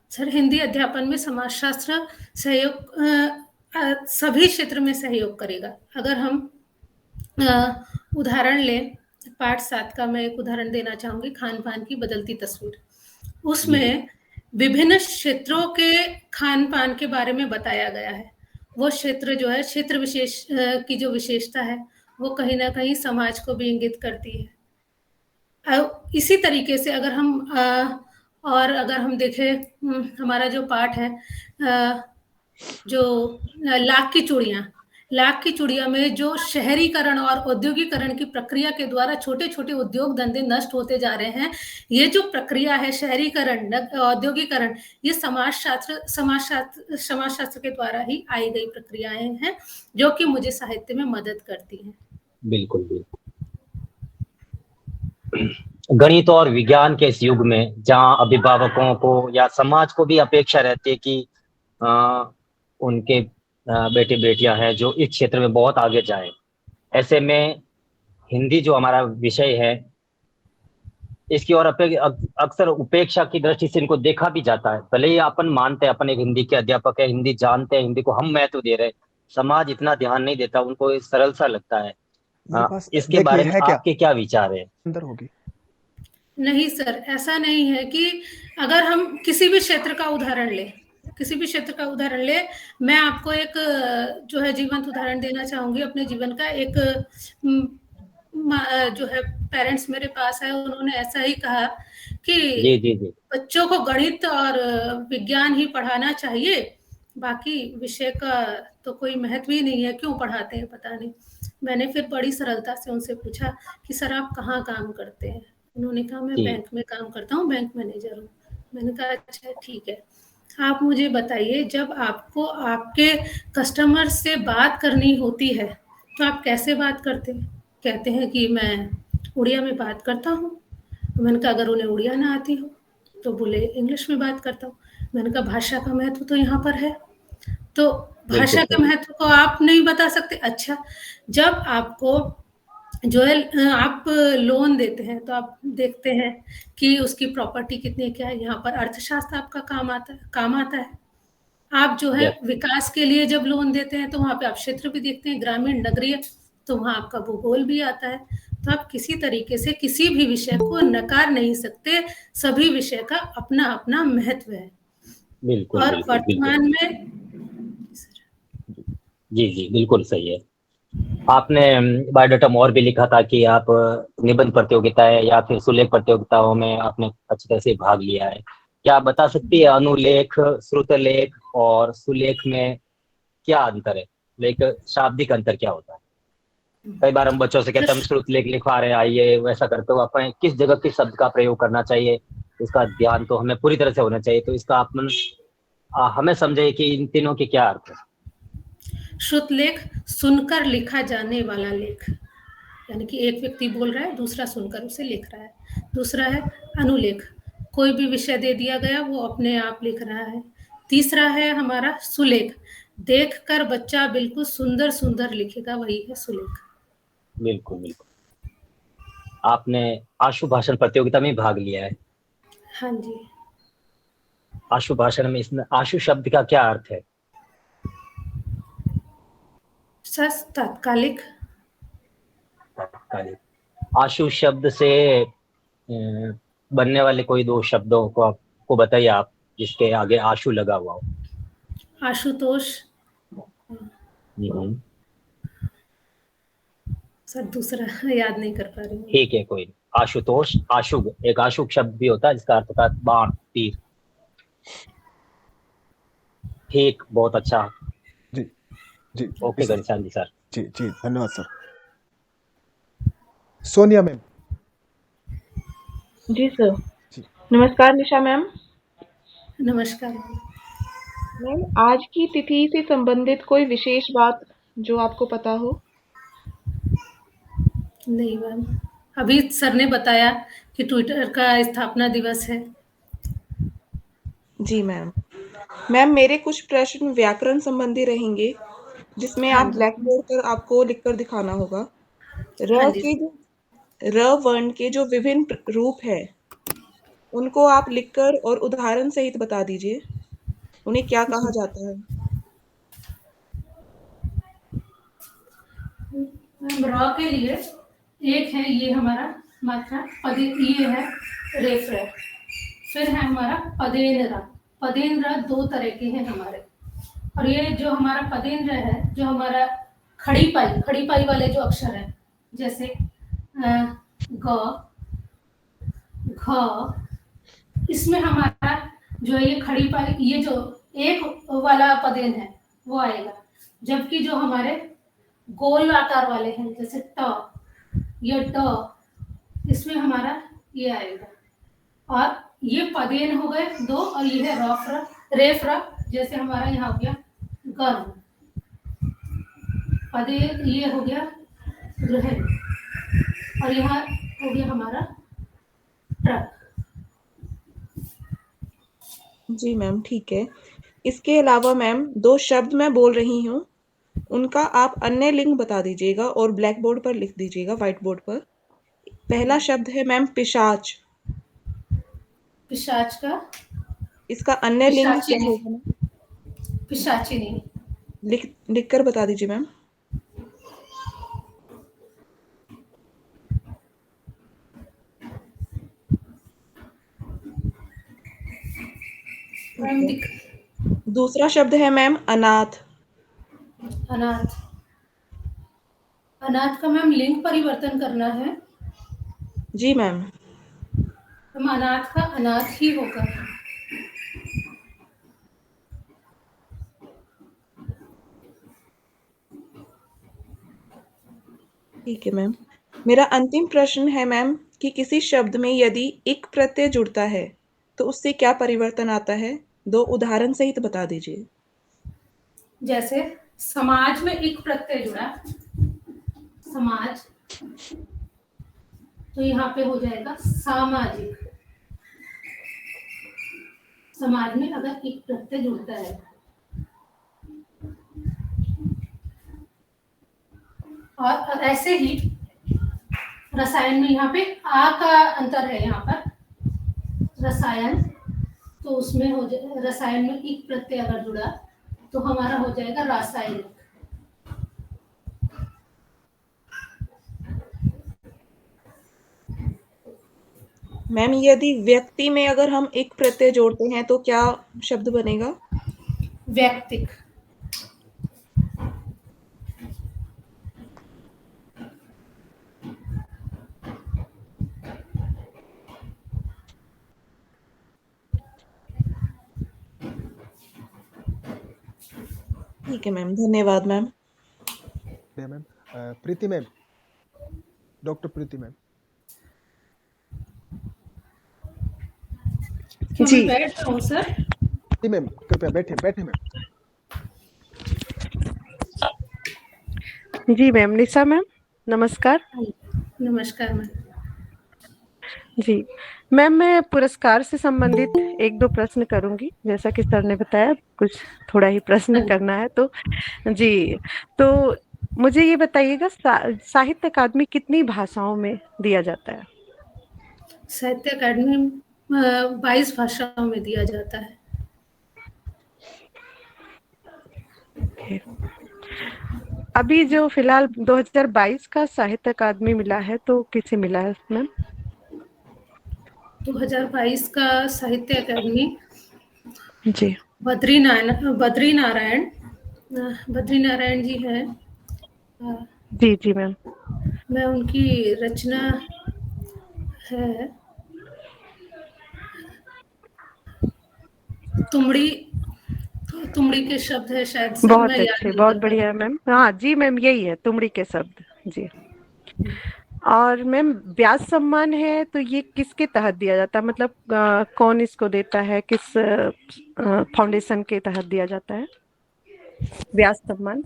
सर, हिंदी अध्यापन में समाज शास्त्र सहयोग सभी क्षेत्र में सहयोग करेगा। अगर हम उदाहरण लें, पाठ 7 का मैं एक उदाहरण देना चाहूंगी, खान पान की बदलती तस्वीर। उसमें विभिन्न क्षेत्रों के खान पान के बारे में बताया गया है। वो क्षेत्र जो है, क्षेत्र विशेष की जो विशेषता है, वो कहीं ना कहीं समाज को भी इंगित करती है। इसी तरीके से अगर हम देखें, हमारा जो पाठ है, जो लाख की चूड़ियां में जो शहरीकरण और औद्योगिकरण की प्रक्रिया के द्वारा छोटे छोटे उद्योग धंधे नष्ट होते जा रहे हैं, ये जो प्रक्रिया है शहरीकरण, औद्योगिकरण, ये समाज शास्त्र के द्वारा ही आई गई प्रक्रियाएं हैं, जो कि मुझे साहित्य में मदद करती हैं। बिल्कुल बिल्कुल। गणित और विज्ञान के इस युग में जहां अभिभावकों को या समाज को भी अपेक्षा रहती है कि उनके बेटे बेटियां हैं जो इस क्षेत्र में बहुत आगे जाएं, ऐसे में हिंदी जो हमारा विषय है इसकी और अक्सर उपेक्षा की दृष्टि से इनको देखा भी जाता है। भले ही अपन मानते हैं अपन एक हिंदी के अध्यापक है, हिंदी जानते हैं, हिंदी को हम महत्व दे रहे हैं, समाज इतना ध्यान नहीं देता, उनको सरल सा लगता है। इसके बारे में आपके क्या विचार है? अंदर होगी नहीं सर, ऐसा नहीं है कि अगर हम किसी भी क्षेत्र का उदाहरण ले, मैं आपको एक जो है जीवंत उदाहरण देना चाहूंगी अपने जीवन का। एक जो है पेरेंट्स मेरे पास है, उन्होंने ऐसा ही कहा कि जी। बच्चों को गणित और विज्ञान ही पढ़ाना चाहिए, बाकी विषय का तो कोई महत्व ही नहीं है, क्यों पढ़ाते हैं पता नहीं। मैंने फिर बड़ी सरलता से उनसे पूछा कि सर आप कहाँ काम करते हैं? उन्होंने कहा मैं बैंक में काम करता हूँ, बैंक मैनेजर हूँ। मैंने कहा अच्छा ठीक है, आप मुझे बताइए, जब आपको आपके कस्टमर से बात करनी होती है तो आप कैसे बात करते हैं? कहते हैं कि मैं उड़िया में बात करता हूँ। मैंने कहा अगर उन्हें उड़िया ना आती हो तो बोले इंग्लिश में बात करता हूँ। मैंने कहा भाषा का महत्व तो यहाँ पर है, तो भाषा के महत्व को आप नहीं बता सकते? अच्छा, जब आपको जो है आप लोन देते हैं तो आप देखते हैं कि उसकी प्रॉपर्टी कितनी क्या है। यहाँ पर अर्थशास्त्र आपका काम आता है। आप जो है यस, विकास के लिए जब लोन देते हैं तो वहाँ पे आप क्षेत्र भी देखते हैं, ग्रामीण, नगरीय, तो वहाँ आपका भूगोल भी आता है। तो आप किसी तरीके से किसी भी विषय को नकार नहीं सकते, सभी विषय का अपना-अपना महत्व है। बिल्कुल, और बिल्कुल, बिल्कुल। वर्तमान में जी, जी, बिल्कुल सही है। आपने बायोडाटा में और भी लिखा था कि आप निबंध प्रतियोगिताएँ या फिर सुलेख प्रतियोगिताओं में आपने अच्छी तरह से भाग लिया है। क्या आप बता सकती हैं अनुलेख, श्रुतलेख और सुलेख में क्या अंतर है? लाइक शाब्दिक अंतर क्या होता है? कई बार हम बच्चों से कहते हैं हम श्रुतलेख लिखवा रहे हैं, आइए वैसा करते हो अपन किस जगह किस शब्द का प्रयोग करना चाहिए, इसका ध्यान तो हमें पूरी तरह से होना चाहिए। तो इसका आप हमें समझाइए कि इन तीनों के क्या अर्थ है? शुद्ध लेख सुनकर लिखा जाने वाला लेख, यानी कि एक व्यक्ति बोल रहा है, दूसरा सुनकर उसे लिख रहा है। दूसरा है अनुलेख, कोई भी विषय दे दिया गया वो अपने आप लिख रहा है। तीसरा है हमारा सुलेख, देखकर बच्चा बिल्कुल सुंदर सुंदर लिखेगा, वही है सुलेख। बिल्कुल, बिल्कुल। आपने आशु भाषण प्रतियोगिता में भाग लिया है। हाँ जी। आशु भाषण में इसमें आशु शब्द का क्या अर्थ है? सस तात्कालिक। तात्कालिक। आशु शब्द से बनने वाले कोई दो शब्दों को आपको बताइए आप, जिसके आगे आशु लगा हुआ हो। आशुतोष। हम्म, सर दूसरा याद नहीं कर पा रही हूँ। ठीक है, कोई नहीं। आशुतोष, आशुग, एक आशुक शब्द भी होता है जिसका अर्थ होता है बाण, तीर। ठीक, बहुत अच्छा। जी, जी, ओके घनश्याम जी सर। जी, जी, धन्यवाद सर। सोनिया मैम। जी सर। जी। नमस्कार निशा मैम। नमस्कार। मैम आज की तिथि से संबंधित कोई विशेष बात जो आपको पता हो? नहीं मैम, अभी सर ने बताया कि ट्विटर का स्थापना दिवस है। जी मैम। मैम मेरे कुछ प्रश्न व्याकरण संबंधी रहेंगे, जिसमें हाँ आप जी। ब्लैक बोर्ड पर आपको लिखकर दिखाना होगा। हाँ र जी। के जो र वर्ण के जो विभिन्न रूप है, उनको आप लिखकर और उदाहरण सहित बता दीजिए। उन्हें क्या कहा जाता है? मैम र के लिए एक है ये हमारा मात्रा पदे, ये है रेफ है। फिर है हमारा पदेनरा। पदेनरा दो तरह के हैं हमारे। और ये जो हमारा पदेंद्र है, जो हमारा खड़ी पाई वाले जो अक्षर है, जैसे ग, घ, इसमें हमारा जो ये खड़ी पाई, ये जो एक वाला पदेन है वो आएगा। जबकि जो हमारे गोल आकार वाले हैं, जैसे ट, ये ट, इसमें हमारा ये आएगा। और ये पदेन हो गए दो, और ये है रफ, रेफ रफ, जैसे हमारा यहाँ हो गया गर्म, पदे ये हो गया ग्रहण, और यहाँ हो गया हमारा ट्रक। जी मैम, ठीक है। इसके अलावा मैम 2 शब्द मैं बोल रही हूँ, उनका आप अन्य लिंग बता दीजिएगा और ब्लैक बोर्ड पर लिख दीजिएगा, व्हाइट बोर्ड पर। पहला शब्द है मैम पिशाच। पिशाच का इसका अन्य लिंग पिशाची क्या नहीं, होगा मैम? पिशाची नहीं। लिख कर बता दीजिए मैम। मैम ठीक है। दूसरा शब्द है मैम अनाथ। अनाथ। अनाथ का मैम लिंग परिवर्तन करना है। जी मैम। हम अनाथ का अनाथ ही होगा। ठीक है मैम। मेरा अंतिम प्रश्न है मैम कि किसी शब्द में यदि इक प्रत्यय जुड़ता है तो उससे क्या परिवर्तन आता है? 2 उदाहरण सहित बता दीजिए। जैसे समाज में एक प्रत्यय जुड़ा, समाज, तो यहाँ पे हो जाएगा सामाजिक। समाज में अगर एक प्रत्यय जुड़ता है, और ऐसे ही रसायन में यहाँ पे आ का अंतर है, यहाँ पर रसायन, तो उसमें हो जाए रसायन में इक प्रत्यय अगर जुड़ा तो हमारा हो जाएगा रासायनिक। मैम यदि व्यक्ति में अगर हम एक प्रत्यय जोड़ते हैं तो क्या शब्द बनेगा? व्यक्तिक। ठीक है मैम, धन्यवाद ma'am. Ma'am Preeti ma'am, doctor प्रीति मैम। जी बैठ रहा हूँ सर। जी मैम, कृपया बैठे बैठे मैम। जी मैम, निशा मैम नमस्कार। नमस्कार मैम। जी मैम, मैं पुरस्कार से संबंधित 1-2 प्रश्न करूंगी, जैसा कि सर ने बताया कुछ थोड़ा ही प्रश्न करना है। तो जी, तो मुझे ये बताइएगा साहित्य अकादमी कितनी भाषाओं में दिया जाता है? साहित्य अकादमी 22 भाषाओं में दिया जाता है। अभी जो फिलहाल 2022 का साहित्य अकादमी मिला है तो किसे मिला है मैम? 2022 का साहित्य अकादमी जी बद्रीनारायण जी हैं। जी जी मैम। मैं उनकी रचना है तुमड़ी के शब्द है, शायद सर बहुत मैं याद अच्छे, नहीं बहुत कर पा बढ़िया मैम। हाँ जी मैम, यही है तुमड़ी के शब्द। जी, और मैम व्यास सम्मान है तो ये किसके तहत दिया जाता है, मतलब कौन इसको देता है, किस फाउंडेशन के तहत दिया जाता है व्यास सम्मान?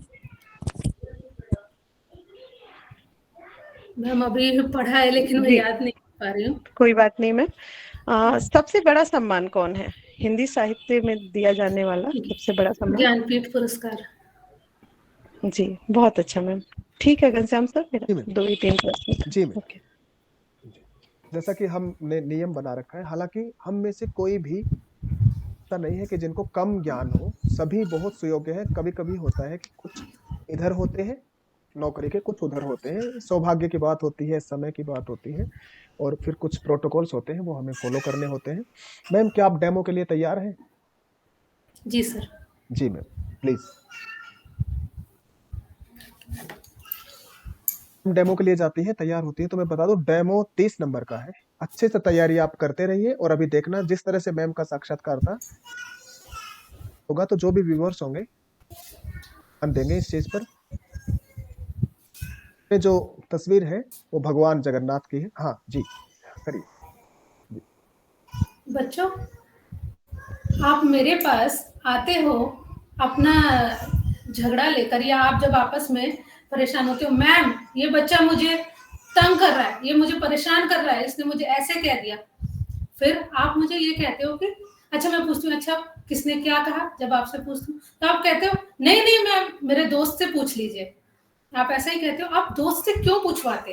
मैम अभी पढ़ा है लेकिन मैं जी, याद नहीं कर पा रही हूँ। कोई बात नहीं मैम। सबसे बड़ा सम्मान कौन है हिंदी साहित्य में दिया जाने वाला सबसे बड़ा सम्मान? ज्ञानपीठ पुरस्कार। जी, बहुत अच्छा मैम। ठीक है घनश्याम सर, जी मेरा मैम। 2 ही 3 प्रश्न। जी मैम। ओके। जैसा कि हमने नियम बना रखा है, हालांकि हम में से कोई भी ऐसा नहीं है कि जिनको कम ज्ञान हो, सभी बहुत सुयोग्य है। कभी कभी होता है कि कुछ इधर होते हैं नौकरी के, कुछ उधर होते हैं, सौभाग्य की बात होती है, समय की बात होती है, और फिर कुछ प्रोटोकॉल्स होते हैं वो हमें फॉलो करने होते हैं। मैम क्या आप डेमो के लिए तैयार हैं? जी सर। जी मैम, प्लीज। डेमो के लिए जाती है, तैयार होती है, तो मैं बता दूं डेमो 30 नंबर का है। अच्छे से तैयारी आप करते रहिए, और अभी देखना जिस तरह से मैम का साक्षात्कार था होगा तो जो भी व्यूअर्स होंगे ध्यान देंगे इस चीज पर। ये जो तस्वीर है वो भगवान जगन्नाथ की है। हाँ जी, करिए। बच्चों आप मेरे पास आते हो अपना झगड़ा लेकर, या आप जब आपस में परेशान होते हो, मैम ये बच्चा मुझे तंग कर रहा है, ये मुझे परेशान कर रहा है, इसने मुझे ऐसे कह दिया, फिर आप मुझे ये कहते हो कि अच्छा, मैं पूछती हूँ अच्छा किसने क्या कहा, जब आपसे पूछती हूँ तो आप कहते हो नहीं नहीं मैम मेरे दोस्त से पूछ लीजिए। आप ऐसा ही कहते हो। आप दोस्त से क्यों पूछवाते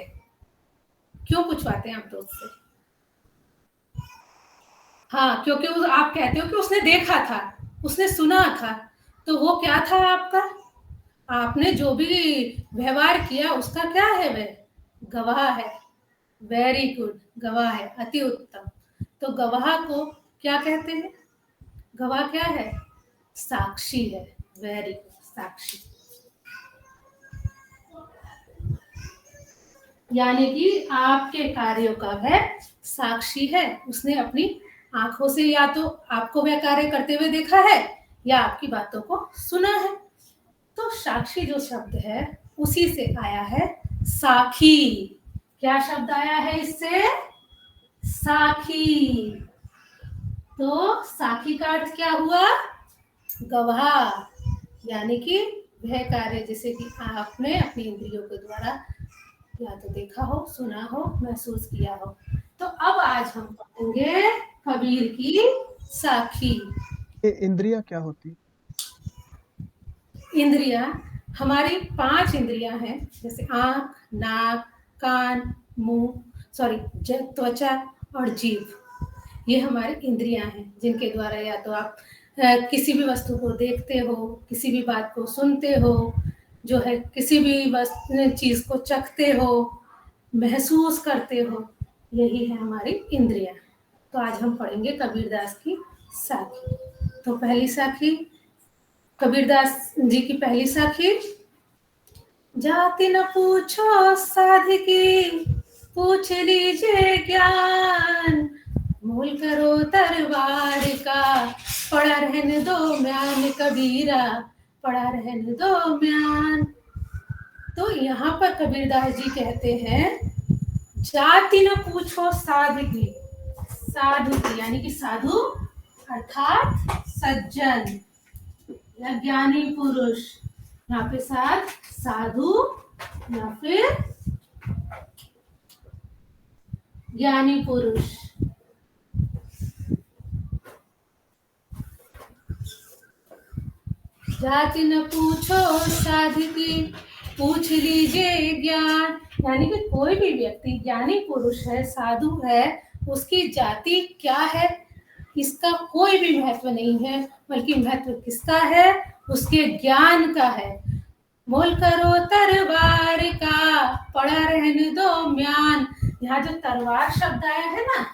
हैं आप दोस्त से? हाँ, क्योंकि आप कहते हो कि उसने देखा था, उसने सुना था, तो वो क्या था आपका? आपने जो भी व्यवहार किया उसका क्या है? वह गवाह है। वेरी गुड, गवाह है, अति उत्तम। तो गवाह को क्या कहते हैं? गवाह क्या है? साक्षी है। वेरी गुड, साक्षी। यानी कि आपके कार्यों का वह साक्षी है। उसने अपनी आंखों से या तो आपको वह कार्य करते हुए देखा है या आपकी बातों को सुना है। तो साक्षी जो शब्द है उसी से आया है साखी। क्या शब्द आया है इससे? साखी। तो साखी का अर्थ क्या हुआ? गवाह। यानी कि वह कार्य जिसे कि आपने अपनी इंद्रियों के द्वारा या तो देखा हो, सुना हो, महसूस किया हो। तो अब आज हम पढ़ेंगे कबीर की साखी। ये इंद्रियां क्या होती? इंद्रियां हमारी 5 इंद्रियां हैं, जैसे आंख, नाक, कान, त्वचा और जीभ, ये हमारी इंद्रियां हैं जिनके द्वारा या तो आप किसी भी वस्तु को देखते हो, किसी भी बात को सुनते हो, जो है किसी भी चीज को चखते हो, महसूस करते हो, यही है हमारी इंद्रियां। तो आज हम पढ़ेंगे कबीरदास की साखी। तो पहली साखी, कबीरदास जी की पहली साखी। जाति न पूछो साधकी, पूछ लीजिए ज्ञान, मोल करो दरबार का, पड़ा रहने दो म्यान कबीरा, पड़ा रहने दो म्यान। तो यहाँ पर कबीरदास जी कहते हैं, जाति न पूछो साधकी, साधु की यानी कि साधु अर्थात सज्जन या ज्ञानी पुरुष, यहाँ पे साथ साधु या फिर ज्ञानी पुरुष। जाति न पूछो साधकी, पूछ लीजिए ज्ञान, यानी कि कोई भी व्यक्ति ज्ञानी पुरुष है, साधु है, उसकी जाति क्या है इसका कोई भी महत्व नहीं है, बल्कि महत्व किसका है, उसके ज्ञान का है। मोल करो तरवार का, पड़ा रहने दो म्यान। यहाँ जो तरवार शब्द आया है ना,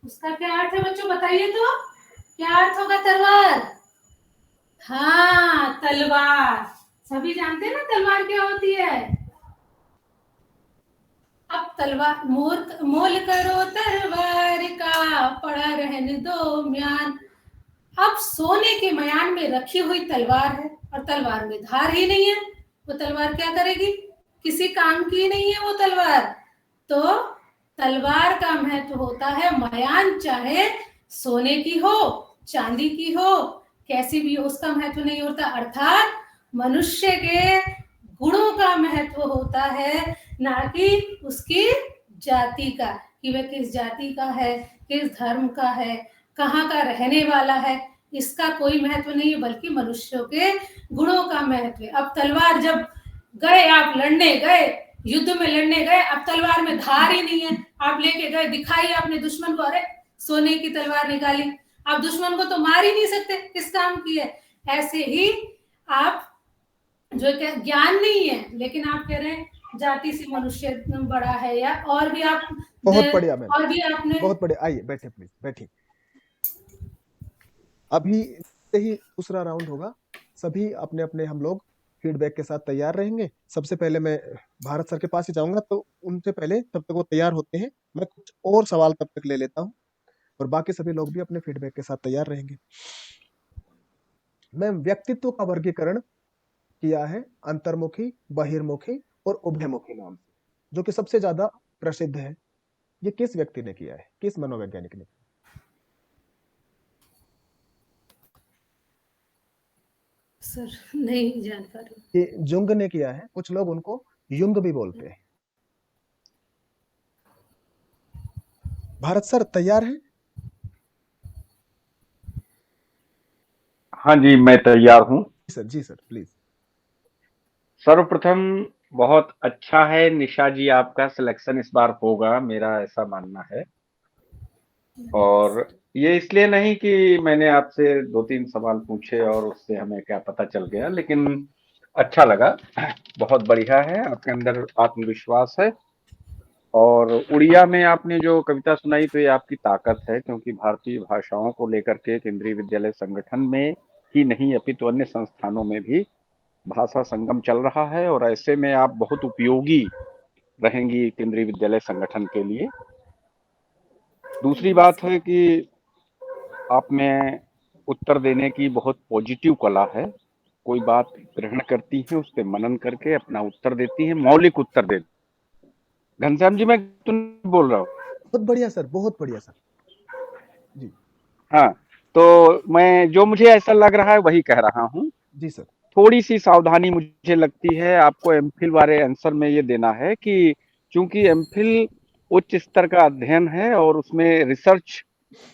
उसका क्या अर्थ है बच्चों, बताइए तो क्या अर्थ होगा तलवार? हाँ, तलवार। सभी जानते हैं ना तलवार क्या होती है। अब तलवार, मोल करो तरवार का, पड़ा रहने दो म्यान। अब सोने के मयान में रखी हुई तलवार है और तलवार में धार ही नहीं है, वो तलवार क्या करेगी, किसी काम की नहीं है वो तलवार। तो तलवार का महत्व होता है, मयान चाहे सोने की हो, चांदी की हो, कैसी भी हो, उसका महत्व नहीं होता। अर्थात मनुष्य के गुणों का महत्व होता है, ना कि उसकी जाति का, कि वह किस जाति का है, किस धर्म का है, कहाँ का रहने वाला है, इसका कोई महत्व नहीं है, बल्कि मनुष्यों के गुणों का महत्व है। अब तलवार जब गए, आप लड़ने गए, युद्ध में लड़ने गए, अब तलवार में धार ही नहीं है, आप लेके गए, दिखाई आपने दुश्मन को, अरे सोने की तलवार निकाली, आप दुश्मन को तो मार ही नहीं सकते, किस काम की है। ऐसे ही आप जो ज्ञान नहीं है, लेकिन आप कह रहे हैं जाति से मनुष्य बड़ा है, या और भी आप बहुत बढ़िया मैम, और भी आपने बहुत बढ़िया। आइए बैठे, प्लीज बैठिए। अभी से ही दूसरा राउंड होगा, सभी अपने अपने हम लोग फीडबैक के साथ तैयार रहेंगे। सबसे पहले मैं भारत सर के पास ही जाऊंगा, तो उनसे पहले तब तक वो तैयार होते हैं, मैं कुछ और सवाल तब तक ले लेता हूं, और बाकी सभी लोग भी अपने फीडबैक के साथ तैयार रहेंगे। मैं व्यक्तित्व का वर्गीकरण किया है अंतर्मुखी, बहिर्मुखी और उभयमुखी नाम से, जो कि सबसे ज्यादा प्रसिद्ध है। ये किस व्यक्ति ने किया है, किस मनोवैज्ञानिक ने? सर नहीं जान पा रही। ये जुंग ने किया है, कुछ लोग उनको युंग भी बोलते हैं। भारत सर तैयार हैं? हाँ जी, मैं तैयार हूँ। जी सर प्लीज। सर्वप्रथम बहुत अच्छा है निशा जी, आपका सिलेक्शन इस बार होगा, मेरा ऐसा मानना है। और ये इसलिए नहीं कि मैंने आपसे 2-3 सवाल पूछे और उससे हमें क्या पता चल गया, लेकिन अच्छा लगा, बहुत बढ़िया है, आपके अंदर आत्मविश्वास है। और उड़िया में आपने जो कविता सुनाई, तो ये आपकी ताकत है, क्योंकि भारतीय भाषाओं को लेकर के केंद्रीय विद्यालय संगठन में ही नहीं, अपितु अन्य संस्थानों में भी भाषा संगम चल रहा है, और ऐसे में आप बहुत उपयोगी रहेंगी केंद्रीय विद्यालय संगठन के लिए। दूसरी बात है कि आप में उत्तर देने की बहुत पॉजिटिव कला है, कोई बात ग्रहण करती हैं, उस पर मनन करके अपना उत्तर देती हैं, मौलिक उत्तर देती। घनश्याम जी, मैं तुम बोल रहा हूँ। बहुत बढ़िया सर, बहुत बढ़िया सर जी। हाँ, तो मैं जो मुझे ऐसा लग रहा है वही कह रहा हूँ। जी सर। थोड़ी सी सावधानी मुझे लगती है, आपको एमफिल वाले आंसर में ये देना है कि चूंकि एमफिल उच्च स्तर का अध्ययन है और उसमें रिसर्च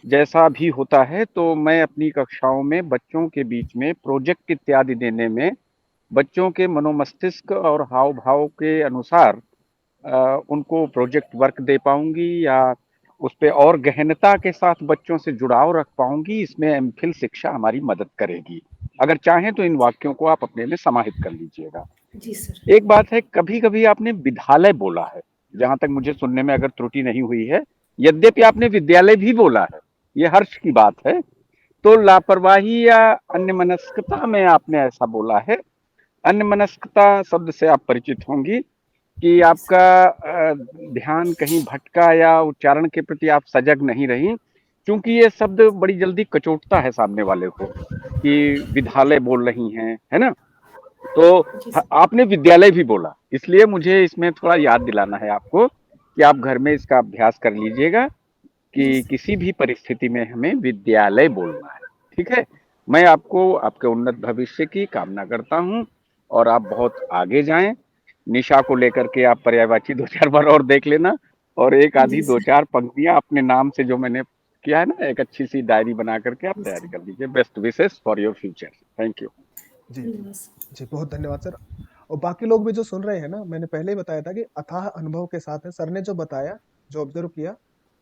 जैसा भी होता है, तो मैं अपनी कक्षाओं में बच्चों के बीच में प्रोजेक्ट इत्यादि देने में बच्चों के मनोमस्तिष्क और हाव भाव के अनुसार उनको प्रोजेक्ट वर्क दे पाऊंगी या उस पे और गहनता के साथ बच्चों से जुड़ाव रख पाऊंगी, इसमें एमफिल शिक्षा हमारी मदद करेगी। अगर चाहें तो इन वाक्यों को आप अपने में समाहित कर लीजिएगा। जी सर। एक बात है, कभी-कभी आपने विद्यालय बोला है, जहां तक मुझे सुनने में अगर त्रुटि नहीं हुई है, यद्यपि आपने विद्यालय भी बोला है, ये हर्ष की बात है। तो लापरवाही या अन्यमनस्कता में आपने ऐसा बोला है। अन्यमनस्कता शब्द से आप परिचित होंगी कि आपका ध्यान कहीं भटका या उच्चारण के प्रति आप सजग नहीं रही, क्योंकि ये शब्द बड़ी जल्दी कचोटता है सामने वाले को कि विद्यालय बोल रही हैं, है ना? तो आपने विद्यालय भी बोला, इसलिए मुझे इसमें थोड़ा याद दिलाना है आपको कि आप घर में इसका अभ्यास कर लीजिएगा कि किसी भी परिस्थिति में हमें विद्यालय बोलना है। ठीक है? मैं आपको आपके उन्नत भविष्य की कामना करता हूँ और आप बहुत आगे जाएं। निशा को लेकर के आप पर्यायवाची 2-4 बार और देख लेना और एक आधी 2-4 पंक्तियां अपने नाम से जो मैंने किया है ना, एक अच्छी सी डायरी बना करके आप तैयारी कर लीजिए। Best wishes for your future. Thank you. जी, जी, बहुत धन्यवाद सर। और बाकी लोग भी जो सुन रहे हैं ना, मैंने पहले ही बताया था कि अथाह अनुभव के साथ है। सर ने जो बताया, जो ऑब्जर्व किया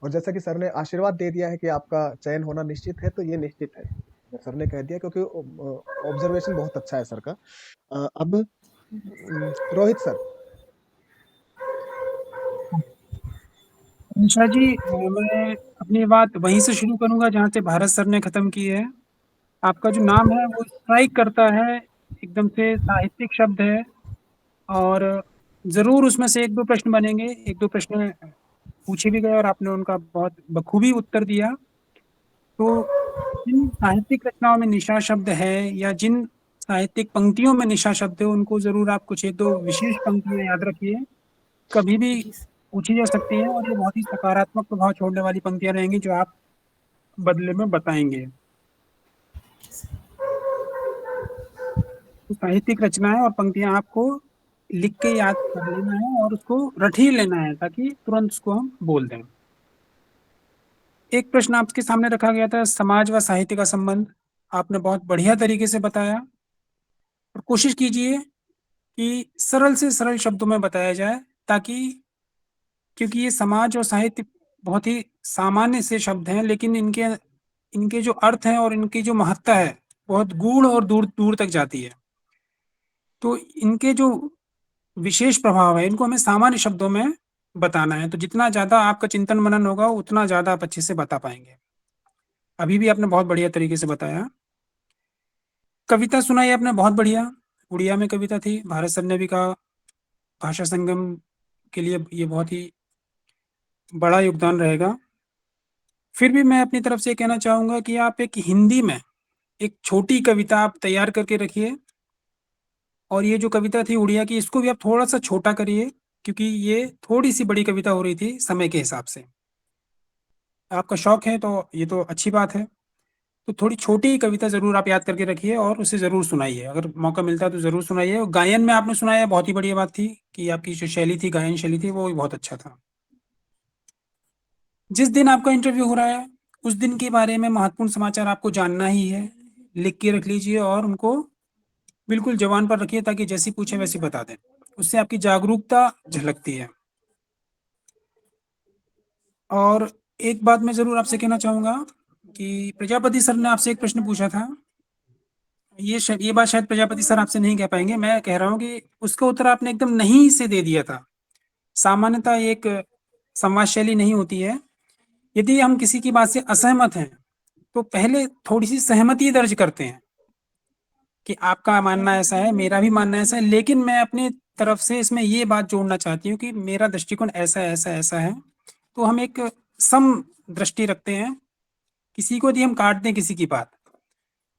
और जैसा कि सर ने आशीर्वाद दे दिया है कि आपका चयन होना निश्चित है, तो ये निश्चित है। सर ने कह दिया क्योंकि ऑब्जर्वेशन बहुत अच्छा है सर का। अब रोहित सर। निशा जी, मैं अपनी बात वहीं से शुरू करूंगा जहां से भारत सर ने खत्म की है। आपका जो नाम है वो स्ट्राइक करता है, एकदम से साहित्यिक शब्द है और जरूर उसमें से 1-2 प्रश्न बनेंगे। 1-2 प्रश्न पूछे भी गए और आपने उनका बहुत बखूबी उत्तर दिया। तो जिन साहित्यिक रचनाओं में निशा शब्द है या जिन साहित्यिक पंक्तियों में निशा शब्द है, उनको जरूर आप कुछ 1-2 विशेष पंक्तियां याद रखिए। कभी भी पूछी जा सकती है और ये बहुत ही सकारात्मक प्रभाव छोड़ने वाली पंक्तियां रहेंगी जो आप बदले में बताएंगे। तो साहित्यिक रचनाएं और पंक्तियां आपको लिख के याद कर लेना है और उसको रट ही लेना है ताकि तुरंत उसको हम बोल दें। एक प्रश्न आपके सामने रखा गया था, समाज व साहित्य का संबंध। आपने बहुत बढ़िया तरीके से बताया और कोशिश कीजिए कि सरल से सरल शब्दों में बताया जाए, ताकि क्योंकि ये समाज और साहित्य बहुत ही सामान्य से शब्द हैं, लेकिन इनके इनके जो अर्थ हैं और इनकी जो महत्ता है बहुत गूढ़ और दूर दूर तक जाती है। तो इनके जो विशेष प्रभाव है इनको हमें सामान्य शब्दों में बताना है। तो जितना ज्यादा आपका चिंतन मनन होगा उतना ज्यादा आप अच्छे से बता पाएंगे। अभी भी आपने बहुत बढ़िया तरीके से बताया। कविता सुनाई आपने बहुत बढ़िया, उड़िया में कविता थी। भारत सर ने भी कहा भाषा संगम के लिए ये बहुत ही बड़ा योगदान रहेगा। फिर भी मैं अपनी तरफ से कहना चाहूंगा कि आप एक हिंदी में एक छोटी कविता आप तैयार करके रखिए और ये जो कविता थी उड़िया की, इसको भी आप थोड़ा सा छोटा करिए, क्योंकि ये थोड़ी सी बड़ी कविता हो रही थी समय के हिसाब से। आपका शौक है तो ये तो अच्छी बात है। तो थोड़ी छोटी कविता जरूर आप याद करके रखिए और उसे जरूर सुनाइए। अगर मौका मिलता है तो जरूर सुनाइए। और गायन में आपने सुनाया, बहुत ही बढ़िया बात थी कि आपकी जो शैली थी, गायन शैली थी, वो भी बहुत अच्छा था। जिस दिन आपका इंटरव्यू हो रहा है उस दिन के बारे में महत्वपूर्ण समाचार आपको जानना ही है, लिख के रख लीजिए और उनको बिल्कुल जबान पर रखिए ताकि जैसी पूछे वैसी बता दें। उससे आपकी जागरूकता झलकती है। और एक बात मैं जरूर आपसे कहना चाहूंगा कि प्रजापति सर ने आपसे एक प्रश्न पूछा था। ये बात शायद प्रजापति सर आपसे नहीं कह पाएंगे, मैं कह रहा हूँ कि उसका उत्तर आपने एकदम नहीं से दे दिया था। सामान्यतः एक संवाद शैली नहीं होती है। यदि हम किसी की बात से असहमत हैं तो पहले थोड़ी सी सहमति दर्ज करते हैं कि आपका मानना ऐसा है, मेरा भी मानना ऐसा है, लेकिन मैं अपनी तरफ से इसमें ये बात जोड़ना चाहती हूँ कि मेरा दृष्टिकोण ऐसा ऐसा ऐसा है। तो हम एक सम दृष्टि रखते हैं। किसी को यदि हम काट दें किसी की बात,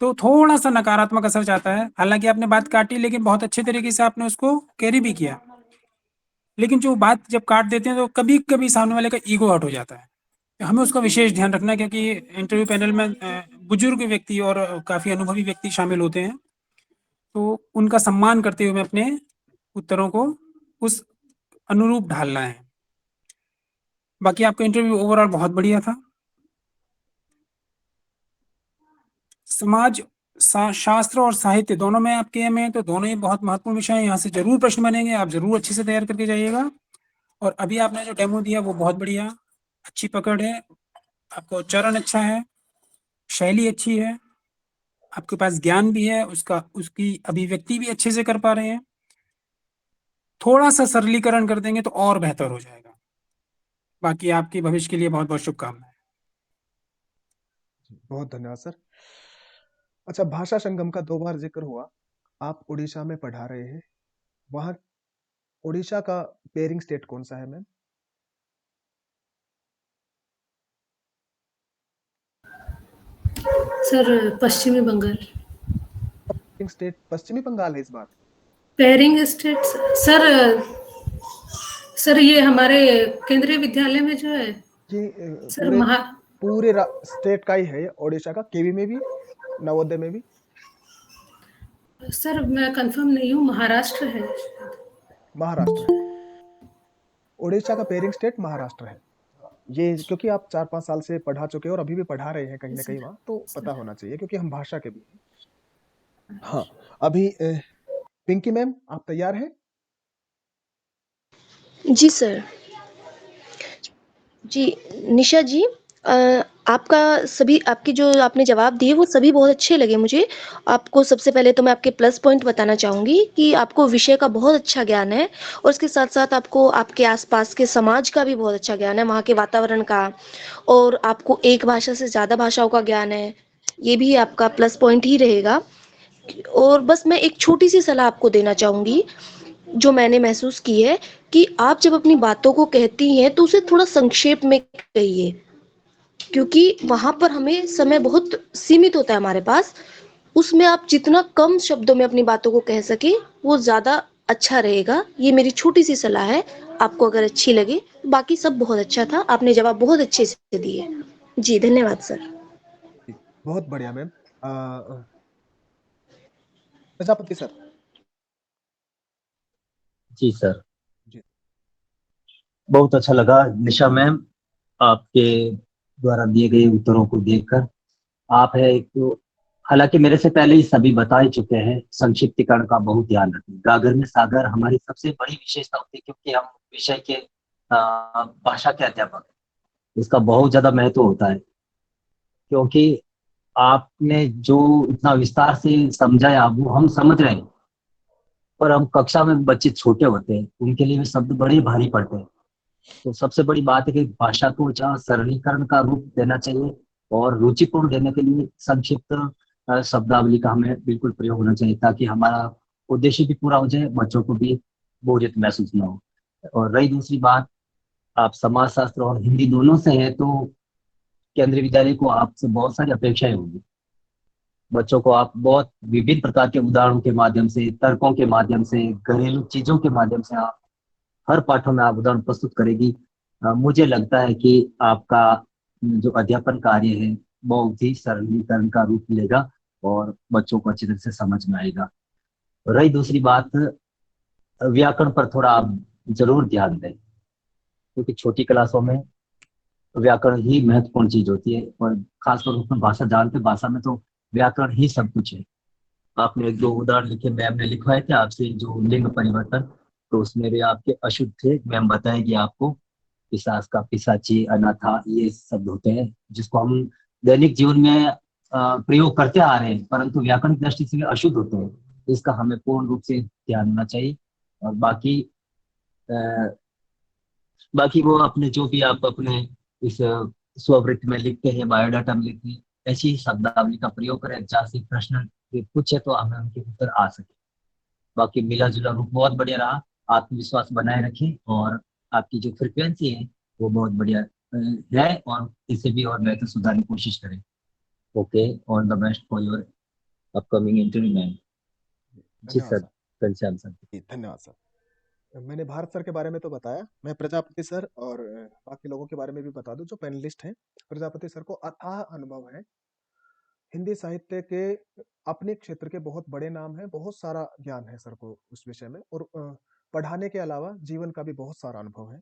तो थोड़ा सा नकारात्मक असर जाता है। हालांकि आपने बात काटी लेकिन बहुत अच्छे तरीके से आपने उसको कैरी भी किया। लेकिन जो बात जब काट देते हैं तो कभी कभी सामने वाले का ईगो हर्ट हो जाता है। हमें उसका विशेष ध्यान रखना है, क्योंकि इंटरव्यू पैनल में बुजुर्ग व्यक्ति और काफी अनुभवी व्यक्ति शामिल होते हैं। तो उनका सम्मान करते हुए हमें अपने उत्तरों को उस अनुरूप ढालना है। बाकी आपका इंटरव्यू ओवरऑल बहुत बढ़िया था। समाज शास्त्र और साहित्य दोनों में आपके में, तो दोनों ही बहुत महत्वपूर्ण विषय हैं। यहाँ से जरूर प्रश्न बनेंगे, आप जरूर अच्छे से तैयार करके जाइएगा। और अभी आपने जो डेमो दिया वो बहुत बढ़िया, अच्छी पकड़ है, आपका उच्चारण अच्छा है, शैली अच्छी है, आपके पास ज्ञान भी है, उसकी अभिव्यक्ति भी अच्छे से कर पा रहे हैं। थोड़ा सा सरलीकरण कर देंगे तो और बेहतर हो जाएगा। बाकी आपके भविष्य के लिए बहुत बहुत शुभकामनाएं। बहुत धन्यवाद सर। अच्छा, भाषा संगम का 2 बार ज़िक्र हुआ। आप उड़ीसा में पढ़ा रहे हैं। वहाँ उड़ीसा का पेयरिंग स्टेट कौन-सा है मैम? सर पश्चिमी बंगाल। पेयरिंग स्टेट पश्चिमी बंगाल है इस बार? पेयरिंग स्टेट सर, सर ये हमारे केंद्रीय विद्यालय में जो है ये सर महा पूरे स्टेट का ही है उड़ीसा का, केवी में भी, नवोदय में भी? सर मैं कंफर्म नहीं हूँ, महाराष्ट्र है। महाराष्ट्र है। उड़ीसा का पेयरिंग स्टेट महाराष्ट्र है। ये क्योंकि आप 4-5 साल से पढ़ा चुके हैं और अभी भी पढ़ा रहे हैं कहीं न कहीं वहाँ, तो पता होना चाहिए क्योंकि हम भाषा के भी हैं। हाँ, अभी पिंकी मैम आप तैयार हैं? जी सर। जी, निशा जी, आपके जो आपने जवाब दिए वो सभी बहुत अच्छे लगे मुझे। आपको सबसे पहले तो मैं आपके प्लस पॉइंट बताना चाहूँगी कि आपको विषय का बहुत अच्छा ज्ञान है और उसके साथ-साथ आपको आपके आस-पास के समाज का भी बहुत अच्छा ज्ञान है, वहाँ के वातावरण का, और आपको एक भाषा से ज़्यादा भाषाओं का ज्ञान है। ये भी आपका प्लस पॉइंट ही रहेगा। और बस मैं एक छोटी-सी सलाह आपको देना चाहूँगी, जो मैंने महसूस की है, कि आप जब अपनी बातों को कहती हैं तो उसे थोड़ा संक्षेप में कहिए, क्योंकि वहाँ पर हमें समय बहुत सीमित होता है हमारे पास। उसमें आप जितना कम शब्दों में अपनी बातों को कह सकें, वो ज़्यादा अच्छा रहेगा। ये मेरी छोटी-सी सलाह है, आपको अगर अच्छी लगे। बाकी सब बहुत अच्छा था, आपने जवाब बहुत अच्छे से दिए। जी, धन्यवाद सर। जी, बहुत बढ़िया मैम। प्रजापति सर। जी सर, जी। बहुत अच्छा लगा निशा मैम, आपके द्वारा दिए गए उत्तरों को देखकर। आप है एक तो, हालांकि मेरे से पहले ही सभी बता ही चुके हैं, संक्षिप्तीकरण का बहुत ध्यान रखें। गागर में सागर हमारी सबसे बड़ी विशेषता होती है, क्योंकि हम विषय के भाषा के अध्यापक हैं। इसका बहुत ज्यादा महत्व होता है, क्योंकि आपने जो इतना विस्तार से समझाया वो हम समझ रहे हैं, पर हम कक्षा में बच्चे छोटे होते हैं, उनके लिए भी शब्द बड़े भारी पड़ते हैं। तो सबसे बड़ी बात है कि भाषा को जहाँ सरलीकरण का रूप देना चाहिए और रुचिपूर्ण देने के लिए संक्षिप्त शब्दावली का हमें बिल्कुल प्रयोग होना चाहिए, ताकि हमारा उद्देश्य भी पूरा हो जाए, बच्चों को भी बोरियत महसूस ना हो। और रही दूसरी बात, आप समाजशास्त्र और हिंदी दोनों से हैं, तो केंद्रीय विद्यालय को आपसे बहुत सारी अपेक्षाएं होंगी। बच्चों को आप बहुत विभिन्न प्रकार के उदाहरणों के माध्यम से, तर्कों के माध्यम से, घरेलू चीजों के माध्यम से आप हर पाठों में आप उदाहरण प्रस्तुत करेगी। मुझे लगता है कि आपका जो अध्यापन कार्य है बहुत ही सरलीकरण का रूप लेगा और बच्चों को अच्छी तरह से समझ में आएगा। रही दूसरी बात, व्याकरण पर थोड़ा आप जरूर ध्यान दें, क्योंकि छोटी क्लासों में व्याकरण ही महत्वपूर्ण चीज होती है, और खासतौर पर उसमें भाषा जानते, भाषा में तो व्याकरण ही सब कुछ है। आपने एक दो उदाहरण लिखे, मैम ने लिखवाए थे आपसे, जो लिंग परिवर्तन, तो उसमें भी आपके अशुद्ध थे। मैम बताएगी आपको, पिशाच का पिशाची, अनाथा, ये शब्द होते हैं जिसको हम दैनिक जीवन में प्रयोग करते आ रहे हैं, परंतु व्याकरण की दृष्टि से वे अशुद्ध होते हैं। इसका हमें पूर्ण रूप से ध्यान होना चाहिए। और अ, बाकी वो अपने जो भी आप अपने इस स्ववृत्ति में लिखते हैं, बायोडाटा में लिखते हैं, ऐसी शब्दावली का प्रयोग करें, जहाँ से प्रश्न पूछे तो हमें उनके उत्तर आ सके। बाकी मिला जुला रूप बहुत बढ़िया रहा। आत्मविश्वास बनाए रखें, और आपकी जो फ्रिक्वेंसी है वो बहुत बढ़िया है, और इसे भी और बेहतर सुधारने की कोशिश करें। Okay, all the best for your upcoming interview ma'am. जी धन्यवाद सर, सर। घनश्याम सर। जी, धन्यवाद सर। मैंने भारत सर के बारे में तो बताया, मैं प्रजापति सर और बाकी लोगों के बारे में भी बता दूं जो पैनलिस्ट हैं। प्रजापति सर को अथाह अनुभव है हिंदी साहित्य के, अपने क्षेत्र के बहुत बड़े नाम हैं, बहुत सारा ज्ञान है सर को उस विषय में, और पढ़ाने के अलावा जीवन का भी बहुत सारा अनुभव है।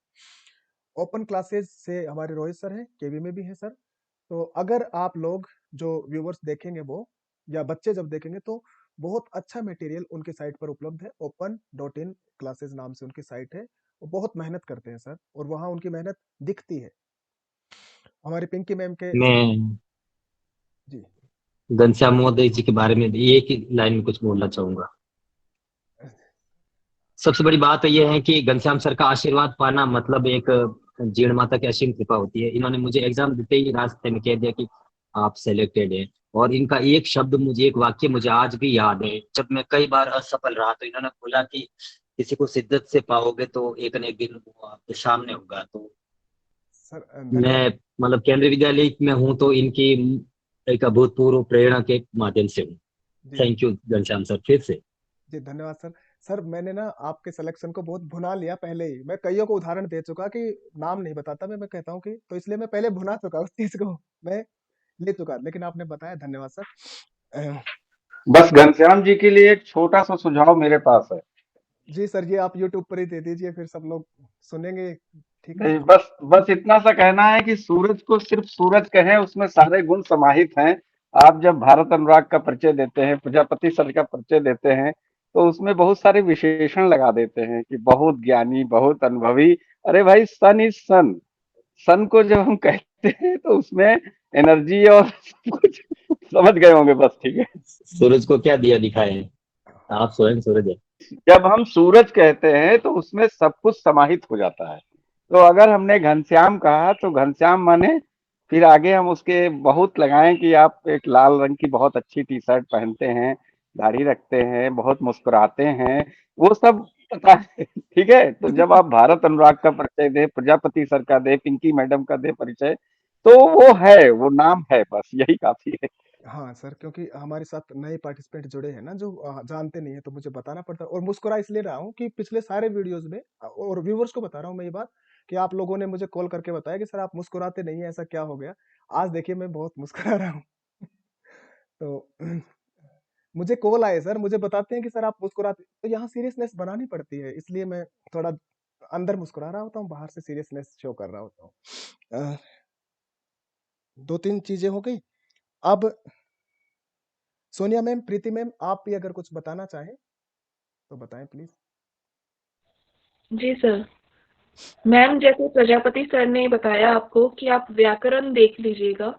ओपन क्लासेस से हमारे रोहित सर हैं, केवी में भी हैं सर। तो अगर आप लोग जो व्यूवर्स देखेंगे वो, या बच्चे जब देखेंगे, तो बहुत अच्छा मटेरियल उनके साइट पर उपलब्ध है। open.in क्लासेस नाम से उनकी साइट है। वो बहुत मेहनत करते हैं सर, और वहाँ उनकी मेहनत दिखती है। हमारी पिंकी मैम के मैं जी। घनश्याम महोदय जी के बारे में एक ही लाइन में कुछ बोलना चाहूंगा। सबसे बड़ी बात तो यह है कि घनश्याम सर का आशीर्वाद पाना मतलब एक जीण माता की असीम कृपा होती है। इन्होंने मुझे एग्जाम देते ही रास्ते में कह दिया कि आप सेलेक्टेड हैं, और इनका एक शब्द मुझे, एक वाक्य मुझे आज भी याद है। जब मैं कई बार असफल रहा तो इन्होंने बोला कि किसी को शिद्दत से पाओगे तो एक न एक दिन वो आपके सामने होगा। तो सर मैं धन्यवाद। मतलब केंद्रीय विद्यालय में हूँ तो इनकी एक अभूतपूर्व प्रेरणा के माध्यम से हूँ। जी थैंक यू घनश्याम सर, फिर से। जी धन्यवाद सर। सर मैंने ना आपके सिलेक्शन को बहुत भुना लिया पहले ही। मैं कईयों को उदाहरण दे चुका कि नाम नहीं बताता मैं कहता हूँ कि, तो इसलिए मैं पहले भुना चुका उस चीज को, मैं ले चुका, लेकिन आपने बताया, धन्यवाद सर। अ, बस घनश्याम जी के लिए एक छोटा सा सुझाव मेरे पास है। जी सर, ये आप यूट्यूब पर ही दे दीजिए, फिर सब लोग सुनेंगे, ठीक है। नहीं, बस बस इतना सा कहना है कि सूरज को सिर्फ सूरज कहें, उसमें सारे गुण समाहित हैं। आप जब भारत अनुराग का परिचय देते हैं, प्रजापति सर का परिचय देते हैं, तो उसमें बहुत सारे विशेषण लगा देते हैं कि बहुत ज्ञानी, बहुत अनुभवी। अरे भाई, सन इज सन। सन को जब हम कहते हैं तो उसमें एनर्जी और सब कुछ समझ गए होंगे, बस ठीक है। सूरज को क्या दिया दिखाए हैं, आप स्वयं सूरज है। जब हम सूरज कहते हैं तो उसमें सब कुछ समाहित हो जाता है। तो अगर हमने घनश्याम कहा तो घनश्याम माने, फिर आगे हम उसके बहुत लगाएं कि आप एक लाल रंग की बहुत अच्छी टी शर्ट पहनते हैं, दाढ़ी रखते हैं, बहुत मुस्कुराते हैं, वो सब पता है। ठीक है, तो जब आप भारत अनुराग का परिचय दे, प्रजापति सर का दे, पिंकी मैडम का दे परिचय, तो वो है, वो नाम है, बस यही काफी है। हाँ सर, क्योंकि हमारे साथ नए पार्टिसिपेंट जुड़े हैं ना, जो जानते नहीं है, तो मुझे बताना पड़ता है। और मुस्कुरा इसलिए रहा हूँ कि पिछले सारे वीडियोस में, और व्यूवर्स को बता रहा हूँ मैं ये बात, कि आप लोगों ने मुझे कॉल करके बताया कि सर आप मुस्कुराते नहीं है, ऐसा क्या हो गया। आज देखिए मैं बहुत मुस्कुरा रहा हूँ। तो मुझे कॉल आए सर, मुझे बताते हैं कि सर आप मुस्कुराते, तो यहाँ सीरियसनेस बनानी पड़ती है, इसलिए मैं थोड़ा अंदर मुस्कुरा रहा होता हूँ, बाहर से सीरियसनेस शो कर रहा होता हूँ। 2-3 चीजें हो गई। अब सोनिया मैम, प्रीति मैम, आप भी अगर कुछ बताना चाहें तो बताएं प्लीज। Ji sir. मैम, जैसे प्रजापति सर ने बताया आपको कि आप व्याकरण देख लीजिएगा,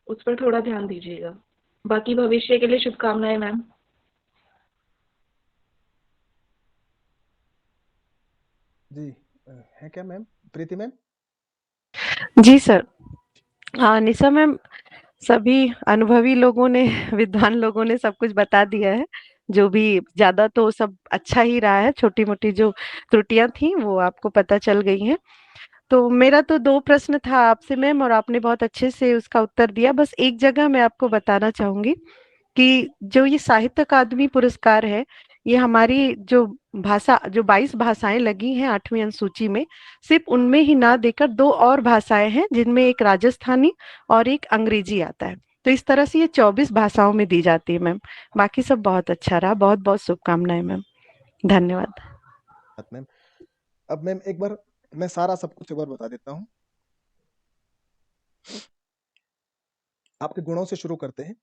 उस पर थोड़ा ध्यान दीजिएगा। बाकी भविष्य के लिए शुभकामनाएं मैम। जी है क्या मैम, प्रीति मैम? जी सर। हाँ निशा मैम, सभी अनुभवी लोगों ने विद्वान लोगों ने सब कुछ बता दिया है। जो भी ज्यादा तो सब अच्छा ही रहा है, छोटी मोटी जो त्रुटियां थी वो आपको पता चल गई हैं। तो मेरा तो 2 प्रश्न था आपसे मैम, और आपने बहुत अच्छे से उसका उत्तर दिया। बस एक जगह मैं आपको बताना चाहूंगी कि जो ये साहित्य अकादमी पुरस्कार है, ये हमारी जो भाषा, जो 22 भाषाएं लगी हैं 8वीं अनुसूची में, सिर्फ उनमें ही ना देकर 2 और भाषाएं हैं, जिनमें एक राजस्थानी और एक अंग्रेजी आता है। तो इस तरह से ये 24 भाषाओं में दी जाती है मैम। बाकी सब बहुत अच्छा रहा, बहुत बहुत शुभकामनाएं मैम। धन्यवाद। मैम, अब मैम एक बार मैं सारा सब कुछ एक बार बता देता हूँ। आपके गुणों से शुरू करते हैं।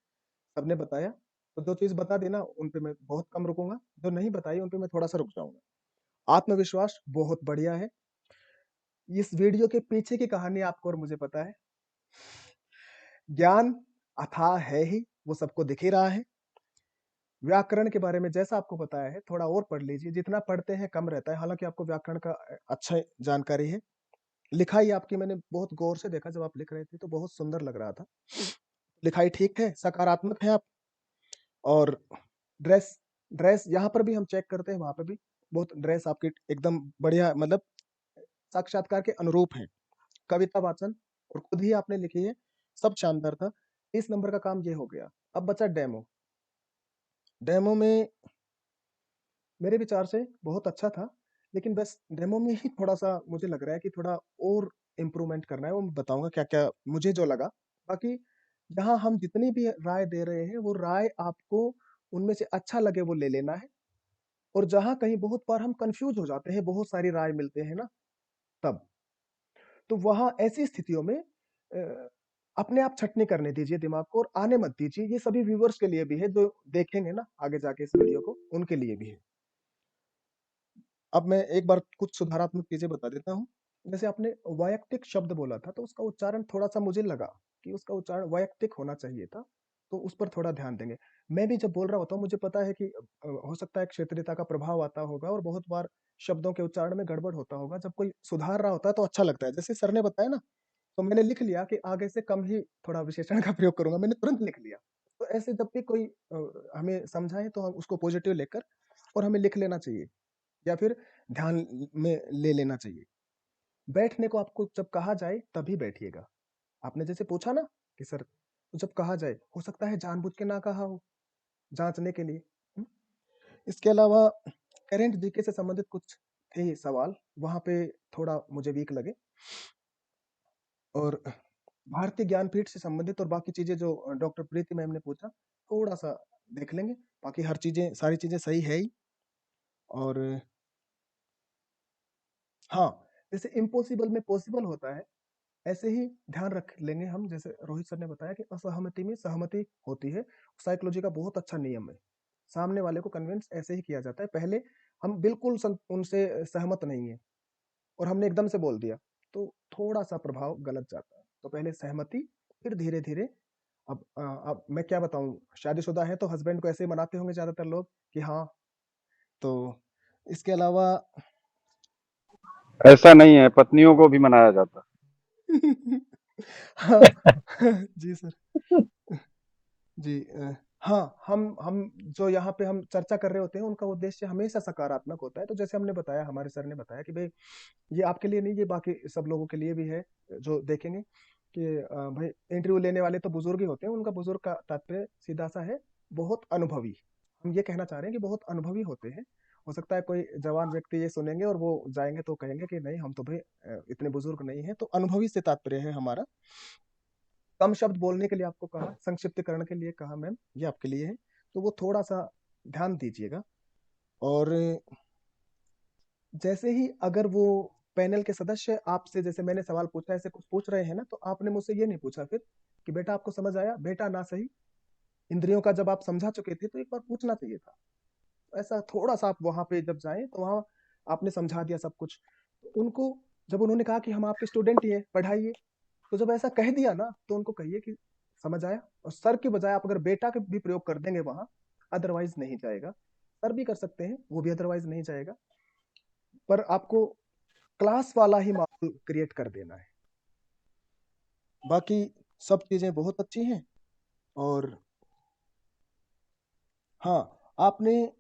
सबने बताया, तो 2 चीज बता देना, उन पे मैं बहुत कम रुकूंगा, जो नहीं बताई उन पे मैं थोड़ा सा रुक जाऊंगा। आत्मविश्वास बहुत बढ़िया है। इस वीडियो के पीछे की कहानी आपको और मुझे पता है। ज्ञान अथाह है ही, वो सबको दिख ही रहा है। व्याकरण के बारे में जैसा आपको बताया है, थोड़ा और पढ़ लीजिए, जितना पढ़ते हैं कम रहता है, हालांकि आपको व्याकरण का अच्छा जानकारी है। लिखाई आपकी मैंने बहुत गौर से देखा, जब आप लिख रहे थे तो बहुत सुंदर लग रहा था। लिखाई ठीक है, सकारात्मक है आप। और ड्रेस, ड्रेस यहाँ पर भी हम चेक करते हैं, वहां पर भी बहुत ड्रेस आपकी एकदम बढ़िया, मतलब साक्षात्कार के अनुरूप है। कविता वाचन और खुद ही आपने लिखी है, सब शानदार था। 30 नंबर का काम ये हो गया। अब बचा डेमो। डेमो में मेरे विचार से बहुत अच्छा था, लेकिन बस डेमो में ही थोड़ा सा मुझे लग रहा है कि थोड़ा और इम्प्रूवमेंट करना है। वो मैं बताऊंगा क्या क्या मुझे जो लगा। बाकी यहाँ हम जितनी भी राय दे रहे हैं, वो राय आपको उनमें से अच्छा लगे वो ले लेना है। और जहाँ कहीं बहुत बार हम कंफ्यूज हो जाते हैं, बहुत सारी राय मिलते हैं ना, तब तो वहां ऐसी स्थितियों में अपने आप छटनी करने दीजिए दिमाग को, और आने मत दीजिए। ये सभी व्यूवर्स के लिए भी है, जो देखेंगे ना आगे जाके इस वीडियो को, उनके लिए भी है। अब मैं एक बार कुछ सुधारात्मक चीज़ें बता देता हूँ। जैसे आपने वैयक्तिक शब्द बोला था, तो उसका उच्चारण थोड़ा-सा मुझे लगा कि उसका उच्चारण वैयक्तिक होना चाहिए था, तो उस पर थोड़ा ध्यान देंगे। मैं भी जब बोल रहा होता हूँ, मुझे पता है कि हो सकता है क्षेत्रीयता का प्रभाव आता होगा और बहुत बार शब्दों के उच्चारण में गड़बड़ होता होगा। जब कोई सुधार रहा होता है, तो अच्छा लगता है। जैसे सर ने बताया ना, तो मैंने लिख लिया कि आगे से कम ही थोड़ा विशेषण का प्रयोग करूँगा, मैंने तुरंत लिख लिया। तो ऐसे जब भी कोई हमें समझाए, तो हम उसको पॉज़िटिव लेकर और हमें लिख लेना चाहिए या फिर ध्यान में ले लेना चाहिए। बैठने को आपको जब कहा जाए तभी बैठिएगा। आपने जैसे पूछा ना कि सर, तो जब कहा जाए, हो सकता है जानबूझ के ना कहा हो, जाँचने के लिए। हुँ? इसके अलावा करंट जीके से संबंधित कुछ थे सवाल, वहाँ पे थोड़ा मुझे वीक लगे। और भारतीय ज्ञानपीठ से संबंधित और बाकी चीज़ें जो डॉक्टर प्रीति मैम ने पूछा, थोड़ा-सा देख लेंगे। बाकी हर चीज़ें सारी चीज़ें सही है ही। और हाँ, जैसे इम्पॉसिबल में पॉसिबल होता है, ऐसे ही ध्यान रख लेंगे हम। जैसे रोहित सर ने बताया कि असहमति में सहमति होती है। साइकोलॉजी का बहुत अच्छा नियम है। सामने वाले को कन्विंस ऐसे ही किया जाता है। पहले हम बिल्कुल उनसे सहमत नहीं हैं और हमने एकदम से बोल दिया, तो थोड़ा-सा प्रभाव गलत जाता है। तो पहले सहमति, फिर धीरे-धीरे। अब मैं क्या बताऊँ, शादीशुदा है तो हस्बैंड को ऐसे ही मनाते होंगे ज़्यादातर लोग कि हाँ, तो इसके अलावा ऐसा नहीं है, पत्नियों को भी मनाया जाता हाँ, जी सर। जी हाँ, हम जो यहाँ पे हम चर्चा कर रहे होते हैं, उनका उद्देश्य हमेशा सकारात्मक होता है। तो जैसे हमने बताया, हमारे सर ने बताया कि भई ये आपके लिए नहीं, ये बाकी सब लोगों के लिए भी है, जो देखेंगे कि भई इंटरव्यू लेने वाले तो बुजुर्ग ही होते हैं। उनका बुजुर्ग का तात्पर्य सीधा-सा है, बहुत अनुभवी। हम ये कहना चाह रहे हैं कि बहुत अनुभवी होते हैं। हो सकता है कोई जवान व्यक्ति ये सुनेंगे और वो जाएँगे तो कहेंगे कि नहीं, हम तो भई इतने बुजुर्ग नहीं हैं। तो अनुभवी से तात्पर्य है हमारा। कम शब्द बोलने के लिए आपको कहा, संक्षिप्तीकरण के लिए कहा मैम, ये आपके लिए है। तो वो थोड़ा-सा ध्यान दीजिएगा। और जैसे ही अगर वो पैनल के सदस्य आपसे, जैसे मैंने सवाल पूछा, ऐसे कुछ पूछ रहे हैं ना, तो आपने मुझसे ये नहीं पूछा फिर कि बेटा आपको समझ आया? बेटा ना सही, इंद्रियों का जब आप समझा चुके थे, तो एक बार पूछना चाहिए था। ऐसा थोड़ा-सा आप वहाँ पे जब जाएँ, तो वहाँ आपने समझा दिया सब कुछ। तो उनको जब उन्होंने कहा कि हम आपके स्टूडेंट ही हैं, पढ़ाइए, तो जब ऐसा कह दिया ना, तो उनको कहिए कि समझ आया। और सर के बजाय आप अगर बेटा का भी प्रयोग कर देंगे वहाँ, अदरवाइज़ नहीं जाएगा। सर भी कर सकते हैं, वो भी अदरवाइज़ नहीं जाएगा। पर आपको क्लास वाला ही माहौल क्रिएट कर देना है। बाकी सब चीज़ें बहुत अच्छी हैं। और हाँ, आपने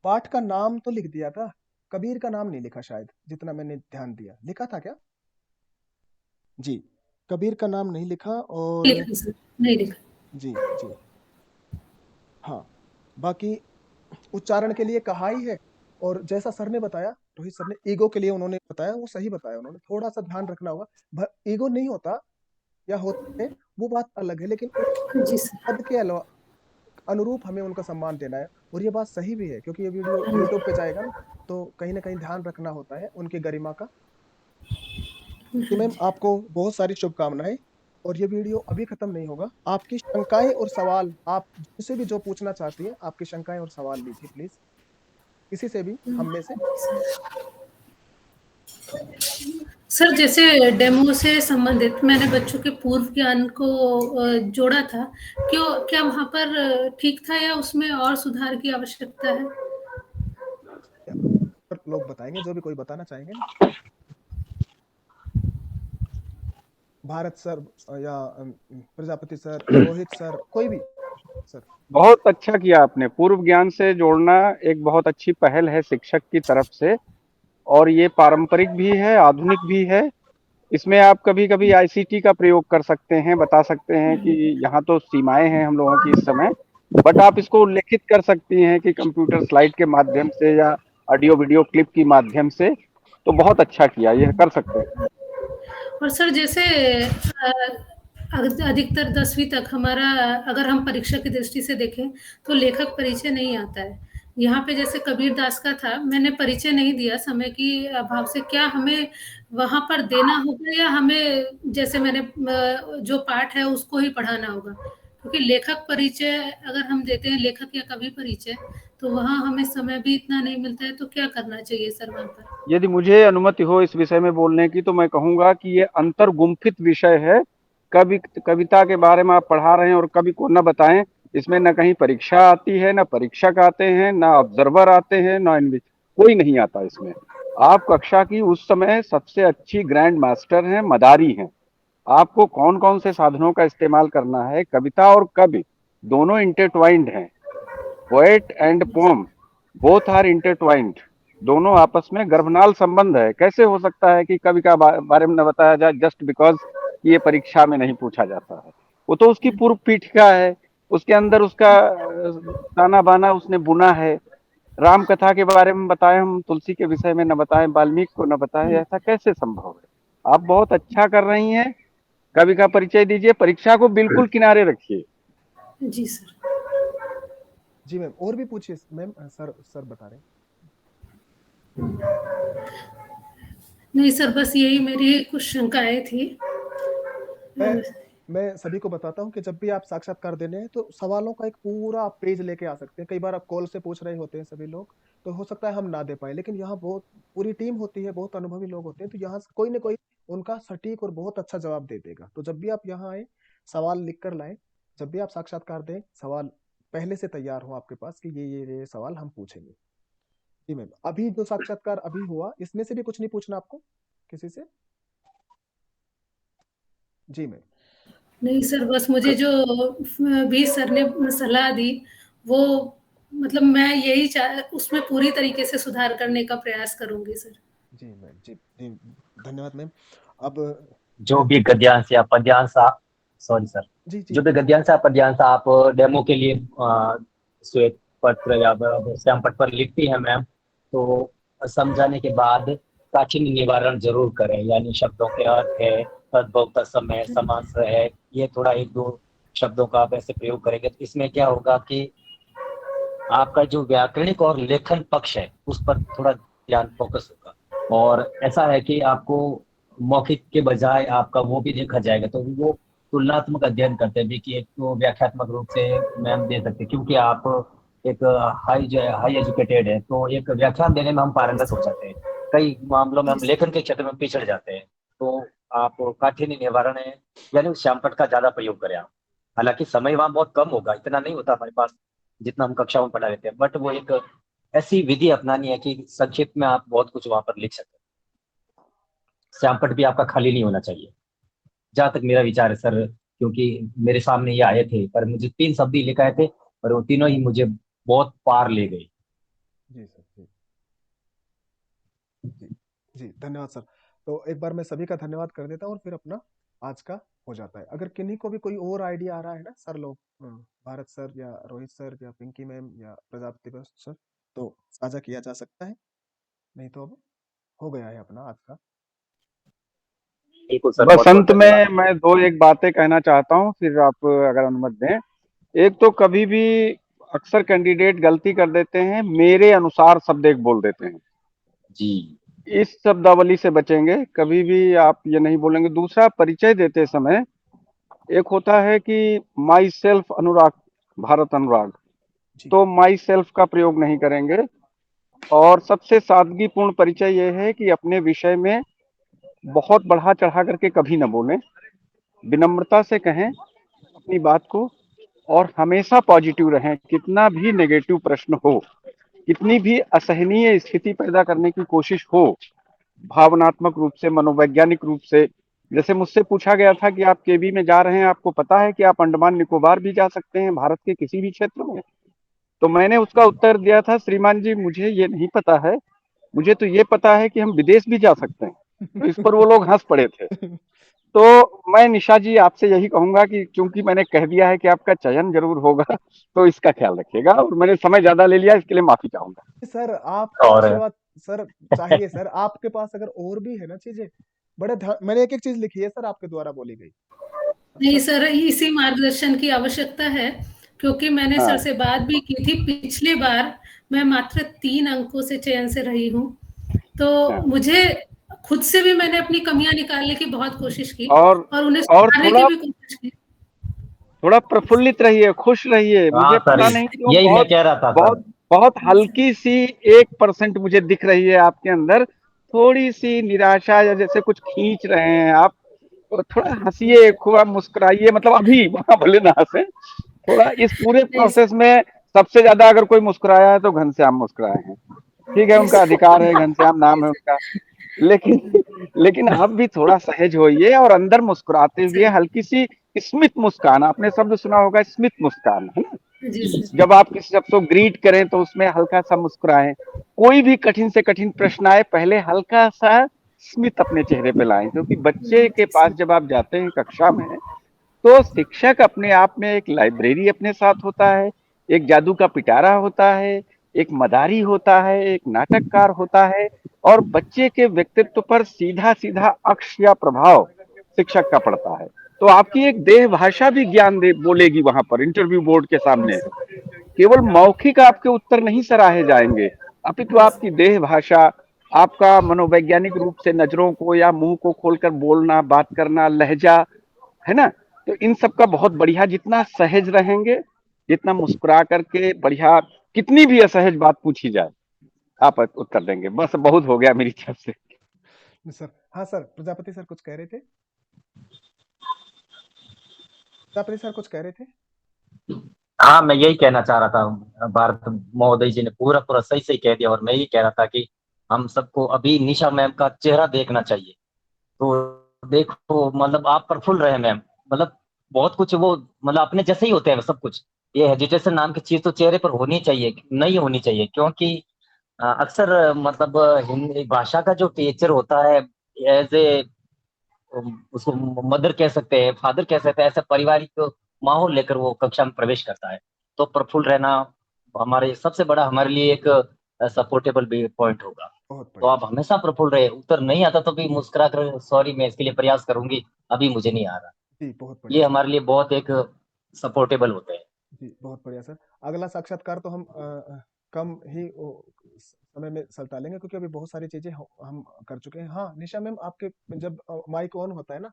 पाठ का नाम तो लिख दिया था, कबीर का नाम नहीं लिखा शायद, जितना मैंने ध्यान दिया। लिखा था क्या? जी, कबीर का नाम नहीं लिखा। और नहीं लिखा सर, नहीं लिखा। जी, जी। हाँ, बाकी उच्चारण के लिए कहा ही है। और जैसा सर ने बताया, रोहित सर ने ईगो के लिए उन्होंने बताया, वो सही बताया उन्होंने। थोड़ा-सा ध्यान रखना होगा। ईगो नहीं होता या होता है, वो बात अलग है, लेकिन उस जी सर। पद के अनुरूप हमें उनका सम्मान देना है। और ये बात सही भी है, क्योंकि ये वीडियो यूट्यूब पे जाएगा ना, तो कहीं न कहीं ध्यान रखना होता है उनकी गरिमा का। तो मैम, आपको बहुत सारी शुभकामनाएँ। और ये वीडियो अभी खत्म नहीं होगा। आपकी शंकाएँ और सवाल, आप जिससे भी जो पूछना चाहती हैं, आपकी शंकाएँ और सवाल लीजिए प्लीज़, किसी से भी, हम में से। सर जैसे डेमो से संबंधित मैंने बच्चों के पूर्व ज्ञान को जोड़ा था, क्या वहाँ पर ठीक था या उसमें और सुधार की आवश्यकता है? लोग बताएँगे, जो भी कोई बताना चाहेंगे ना। भारत सर या प्रजापति सर, रोहित सर, कोई भी सर। बहुत अच्छा किया आपने, पूर्व ज्ञान से जोड़ना एक बहुत अच्छी पहल है शिक्षक की तरफ से। और ये पारंपरिक भी है, आधुनिक भी है। इसमें आप कभी-कभी आईसीटी का प्रयोग कर सकते हैं, बता सकते हैं कि यहाँ तो सीमाएँ हैं हम लोगों की इस समय, बट आप इसको उल्लेखित कर सकती हैं कि कंप्यूटर स्लाइड के माध्यम से या ऑडियो वीडियो क्लिप के माध्यम से। तो बहुत अच्छा किया, यह कर सकते हैं। और सर जैसे अधिकतर 10वीं तक हमारा, अगर हम परीक्षा की दृष्टि से देखें, तो लेखक परिचय नहीं आता है। यहाँ पे जैसे कबीर दास का था, मैंने परिचय नहीं दिया समय की अभाव से। क्या हमें वहाँ पर देना होगा या हमें जैसे मैंने जो पाठ है उसको ही पढ़ाना होगा? क्योंकि लेखक परिचय अगर हम देते हैं, लेखक या कवि परिचय, तो वहाँ हमें समय भी इतना नहीं मिलता है, तो क्या करना चाहिए सर वहाँ पर? यदि मुझे अनुमति हो इस विषय में बोलने की, तो मैं कहूंगा कि ये अंतर्गुम्फित विषय है। कविता के बारे में आप पढ़ा रहे हैं और कवि को न बताएं, इसमें न कहीं परीक्षा आती है, न परीक्षक आते हैं, न ऑब्जर्वर आते हैं, न कोई नहीं आता इसमें। आप कक्षा की उस समय सबसे अच्छी ग्रैंड मास्टर हैं, मदारी हैं। आपको कौन कौन से साधनों का इस्तेमाल करना है। कविता और कवि दोनों इंटरट्वाइंड हैं। Poet and poem both are intertwined. दोनों आपस में गर्भनाल संबंध है। कैसे हो सकता है कि कवि का बारे में न बताया जाए जस्ट बिकॉज ये परीक्षा में नहीं पूछा जाता है। वो तो उसकी पूर्व पीठिका है, उसके अंदर उसका ताना बाना उसने बुना है। राम कथा के बारे में बताएं हम, तुलसी के विषय में न बताएं, वाल्मीकि को न बताएं, ऐसा कैसे संभव है। आप बहुत अच्छा कर रही हैं। कवि का परिचय दीजिए, परीक्षा को बिल्कुल किनारे रखिए। जी सर। जी मैम, और भी पूछिए मैम। सर बता रहे हैं। नहीं सर, बस यही मेरी कुछ शंकाएं थी। मैं सभी को बताता हूँ कि जब भी आप साक्षात्कार देने हैं तो सवालों का एक पूरा पेज लेके आ सकते हैं। कई बार आप कॉल से पूछ रहे होते हैं सभी लोग, तो हो सकता है हम ना दे पाए, लेकिन यहाँ बहुत पूरी टीम होती है, बहुत अनुभवी लोग होते हैं, तो यहाँ कोई ना कोई उनका सटीक और बहुत अच्छा जवाब दे देगा। तो जब भी आप यहाँ आए, सवाल लिख कर लाए। जब भी आप साक्षात्कार दें, सवाल पहले से तैयार हो आपके पास कि ये सवाल हम पूछेंगे। जी मैम, अभी जो साक्षात्कार अभी हुआ, इसमें से भी कुछ नहीं पूछना आपको किसी से? जी मैम। नहीं सर, बस मुझे जो भी सर ने सलाह दी, वो मतलब मैं यही उसमें पूरी तरीके से सुधार करने का प्रयास करूंगी सर। जी मैम, जी जी, धन्यवाद मैम। अब जो भी गद्यांश या पद्यांश सॉरी सर, जी जी जो भी गद्यांश या पद्यांश आप डेमो के लिए श्वेत पत्र या श्याम पत्र पर लिखती हैं मैम, तो समझाने के बाद काठिन्य निवारण जरूर करें। यानी शब्दों के अर्थ है, तद्भव तत्समय, समास है, ये थोड़ा एक दो शब्दों का आप ऐसे प्रयोग करेंगे तो इसमें क्या होगा कि आपका जो व्याकरणिक और लेखन पक्ष है उस पर थोड़ा ध्यान फोकस होगा। और ऐसा है कि आपको मौखिक के बजाय आपका वो भी देखा जाएगा, तो वो तुलनात्मक अध्ययन करते हैं भी कि एक तो व्याख्यात्मक रूप से मैम दे सकते, क्योंकि आप एक हाई एजुकेटेड है, तो एक व्याख्यान देने में हम पारंगत हो जाते हैं। कई मामलों में हम लेखन के क्षेत्र में पिछड़ जाते हैं, तो आप काठिन्य निवारण है यानी श्यामपट्ट का ज्यादा प्रयोग करें आप। हालांकि समय वहां बहुत कम होगा, इतना नहीं होता हमारे पास जितना हम कक्षा में पढ़ा लेते हैं, बट वो एक ऐसी विधि अपनानी है कि संक्षिप्त में आप बहुत कुछ वहां पर लिख सकते हैं। श्यामपट्ट भी आपका खाली नहीं होना चाहिए, जहां तक मेरा विचार है सर। क्योंकि मेरे सामने ये आए थे, पर मुझे 3 शब्द ही लिख आए थे, पर वो तीनों ही मुझे बहुत पार ले गए। जी सर, जी जी, धन्यवाद सर। तो एक बार मैं सभी का धन्यवाद कर देता हूँ और फिर अपना आज का हो जाता है। अगर किन्हीं को भी कोई और आइडिया आ रहा है ना सर लोग, भारत सर या रोहित सर या पिंकी मैम या प्रजापति सर, तो साझा किया जा सकता है। नहीं तो अब हो गया है अपना आज का। बस अंत में मैं 2-1 बातें कहना चाहता हूँ, फिर आप अगर अनुमति दें। एक तो कभी भी अक्सर कैंडिडेट गलती कर देते हैं, मेरे अनुसार शब्द एक बोल देते हैं। जी, इस शब्दावली से बचेंगे, कभी भी आप ये नहीं बोलेंगे। दूसरा, परिचय देते समय एक होता है कि माई सेल्फ अनुराग, भारत अनुराग, तो माई सेल्फ का प्रयोग नहीं करेंगे। और सबसे सादगीपूर्ण परिचय ये है कि अपने विषय में बहुत बढ़ा चढ़ा करके कभी न बोलें, विनम्रता से कहें अपनी बात को, और हमेशा पॉजिटिव रहें। कितना भी नेगेटिव प्रश्न हो, कितनी भी असहनीय स्थिति पैदा करने की कोशिश हो, भावनात्मक रूप से, मनोवैज्ञानिक रूप से, जैसे मुझसे पूछा गया था कि आप केबी में जा रहे हैं, आपको पता है कि आप अंडमान निकोबार भी जा सकते हैं भारत के किसी भी क्षेत्र में? तो मैंने उसका उत्तर दिया था, श्रीमान जी मुझे ये नहीं पता है, मुझे तो ये पता है कि हम विदेश भी जा सकते हैं। तो इस पर वो लोग हंस पड़े थे। तो मैं निशा जी आपसे यही कहूंगा कि चूंकि मैंने कह दिया है कि आपका चयन जरूर होगा, तो इसका ख्याल रखिएगा। और मैंने समय ज्यादा ले लिया, इसके लिए माफी चाहूंगा। सर आपको आशीर्वाद सर चाहिए सर। आपके पास अगर और भी है ना चीजें, बड़े मैंने एक चीज लिखी है सर आपके द्वारा बोली गई। नहीं सर, इसी मार्गदर्शन की आवश्यकता है, क्योंकि मैंने सर से बात भी की थी पिछली बार। मैं मात्र 3 अंकों से चयन से रही हूँ, तो मुझे खुद से भी मैंने अपनी कमियां निकालने की बहुत कोशिश की और उन्हें सुधारने की भी कोशिश की। थोड़ा प्रफुल्लित रहिए, खुश रहिए। मुझे हाँ सर, पता नहीं क्यों यही मैं बहुत कह रहा था सर। बहुत बहुत हल्की सी 1% मुझे दिख रही है आपके अंदर, थोड़ी सी निराशा, या जैसे कुछ खींच रहे हैं आप। तो थोड़ा हंसिए, खूब आप मुस्कुराइए, मतलब अभी वहां भले ना हंसे, थोड़ा इस पूरे प्रोसेस में सबसे ज्यादा अगर कोई मुस्कुराया है तो घनश्याम मुस्कुराए हैं। ठीक है, उनका अधिकार है, घनश्याम नाम है उनका। लेकिन लेकिन आप भी थोड़ा सहज होइए और अंदर मुस्कुराते हुए हल्की सी स्मित मुस्कान, आपने शब्द सुना होगा स्मित मुस्कान, है ना? जी सर। जब आप किसी शख्स को ग्रीट करें तो उसमें हल्का सा मुस्कुराएं। कोई भी कठिन से कठिन प्रश्न आए, पहले हल्का सा स्मित अपने चेहरे पे लाएं, क्योंकि बच्चे के पास जब आप जाते हैं कक्षा में, तो शिक्षक अपने आप में एक लाइब्रेरी अपने साथ होता है, एक जादू का पिटारा होता है, एक मदारी होता है, एक नाटककार होता है, और बच्चे के व्यक्तित्व पर सीधा सीधा अक्ष या प्रभाव शिक्षक का पड़ता है। तो आपकी एक देह भाषा भी ज्ञान दे बोलेगी वहां पर इंटरव्यू बोर्ड के सामने। केवल मौखिक आपके उत्तर नहीं सराहे जाएंगे, अपितु आपकी देह भाषा, आपका मनोवैज्ञानिक रूप से नजरों को या मुंह को खोलकर बोलना, बात करना, लहजा, है ना? तो इन सब का बहुत बढ़िया, जितना सहज रहेंगे, जितना मुस्कुरा करके बढ़िया, कितनी भी असहज बात पूछी जाए आप उत्तर देंगे। बस बहुत हो गया मेरी तरफ से। सर हाँ सर, प्रजापति सर कुछ कह रहे थे? प्रजापति सर कुछ कह रहे थे? हाँ, मैं यही कहना चाह रहा था, भारत महोदय जी ने पूरा पूरा सही सही कह दिया, और मैं यही कह रहा था कि हम सबको अभी निशा मैम का चेहरा देखना चाहिए। तो देखो, मतलब आप प्रफुल्ल रहे मैम, मतलब बहुत कुछ वो, मतलब अपने जैसे ही होते हैं सब कुछ। ये हेजिटेशन नाम की चीज तो चेहरे पर होनी चाहिए, नहीं होनी चाहिए, क्योंकि अक्सर मतलब हिंदी भाषा का जो टीचर होता है, एज ए उसको मदर कह सकते हैं, फादर कह सकते हैं, ऐसा पारिवारिक माहौल लेकर वो कक्षा में प्रवेश करता है। तो प्रफुल्ल रहना हमारे सबसे बड़ा, हमारे लिए एक सपोर्टेबल भी पॉइंट होगा। बहुत तो बढ़िया। आप हमेशा प्रफुल्ल रहे, उत्तर नहीं आता तो भी मुस्कुरा कर सॉरी मैं इसके लिए प्रयास करूंगी, अभी मुझे नहीं आ रहा, जी बहुत बढ़िया ये सर। हमारे लिए बहुत एक सपोर्टेबल होते हैं। जी बहुत बढ़िया सर। अगला साक्षात्कार तो हम कम ही समय में सल्टा लेंगे, क्योंकि अभी बहुत सारी चीजें हम कर चुके हैं। हाँ निशा मैम, आपके जब माइक ऑन होता है ना,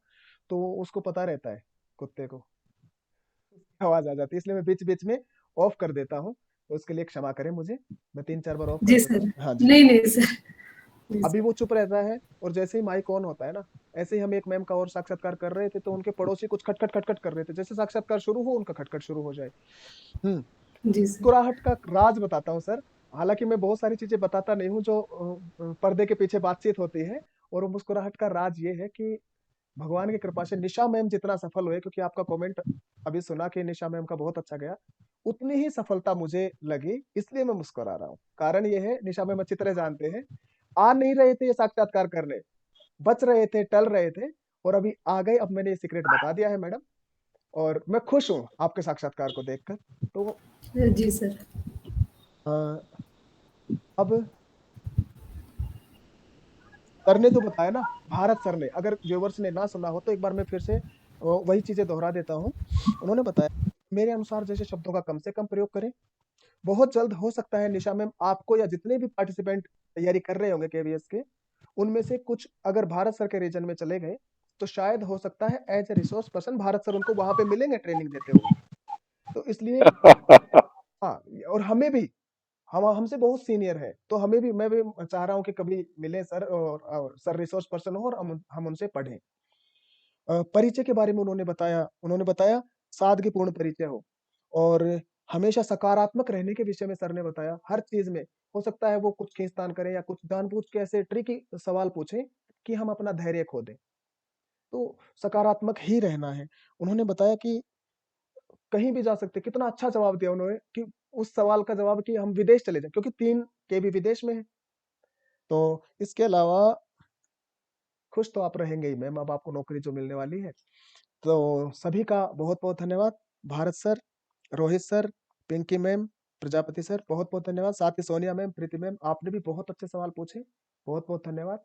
तो उसको पता रहता है, कुत्ते को आवाज आ जाती है, इसलिए मैं बीच बीच में ऑफ कर देता हूँ। तो उसके लिए क्षमा करें मुझे, मैं 3-4 बार ऑफ कर जी देता सर। हूँ। हाँ जी। नहीं नहीं सर। अभी वो चुप रहता है, और जैसे ही माइक ऑन होता है ना, ऐसे ही हम एक मैम का और साक्षात्कार कर रहे थे, तो उनके पड़ोसी कुछ खटखट खटखट कर रहे थे, जैसे साक्षात्कार शुरू हो उनका खटखट शुरू हो जाए। जी सर। मुस्कुराहट का राज बताता हूँ सर। हालांकि मैं बहुत सारी चीजें बताता नहीं हूँ जो पर्दे के पीछे बातचीत होती है, और वो मुस्कुराहट का राज ये है कि भगवान की कृपा से निशा मैम जितना सफल हुए, क्योंकि आपका कमेंट अभी सुना कि निशा मैम का बहुत अच्छा गया, उतनी ही सफलता मुझे लगी, इसलिए मैं मुस्कुरा रहा हूँ। कारण ये है, निशा मैम अच्छी तरह जानते हैं, आ नहीं रहे थे ये साक्षात्कार करने, बच रहे थे, टल रहे थे, और अभी आ गए। अब मैंने ये सीक्रेट बता दिया है मैडम, और मैं खुश हूँ आपके साक्षात्कार को देखकर। तो जी सर। अब सर ने जो बताया ना, भारत सर ने, अगर व्यूवर्स ने ना सुना हो तो एक बार मैं फिर से वही चीजें दोहरा देता हूँ। उन्होंने बताया, मेरे अनुसार जैसे शब्दों का कम से कम प्रयोग करें। बहुत जल्द हो सकता है निशा मैम आपको, या जितने भी पार्टिसिपेंट तैयारी कर रहे होंगे केवीएस के, उनमें से कुछ अगर भारत सर के रीजन में चले गए, तो शायद हो सकता है as a resource person Bharat sir उनको वहां पे मिलेंगे ट्रेनिंग देते हुए। तो इसलिए हाँ, और हमें भी, हम हमसे बहुत सीनियर है, तो हमें भी, मैं भी चाह रहा हूँ कि कभी मिले सर, और सर रिसोर्स पर्सन हो, और हम उनसे पढ़ें। परिचय के बारे में उन्होंने बताया सादगीपूर्ण परिचय हो, और हमेशा सकारात्मक रहने के विषय में सर ने बताया। हर चीज में हो सकता है वो कुछ खींचतान करें, या कुछ जानबूझ के ऐसे ट्रिकी सवाल पूछें कि हम अपना धैर्य खो दें, तो सकारात्मक ही रहना है। उन्होंने बताया कि कहीं भी जा सकते, कितना अच्छा जवाब दिया उन्होंने, कि उस सवाल का जवाब कि हम विदेश चले जाएं, क्योंकि 3 के भी विदेश में है। तो इसके अलावा खुश तो आप रहेंगे ही मैम, अब आपको नौकरी जो मिलने वाली है। तो सभी का बहुत बहुत धन्यवाद। Bharat sir, Rohit sir, Pinky ma'am, Prajapati sir, बहुत बहुत धन्यवाद। साथ ही सोनिया मैम, प्रीति मैम, आपने भी बहुत अच्छे सवाल पूछे, बहुत बहुत धन्यवाद।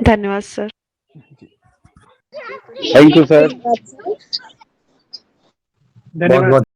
धन्यवाद सर। Thank you sir. धन्यवाद।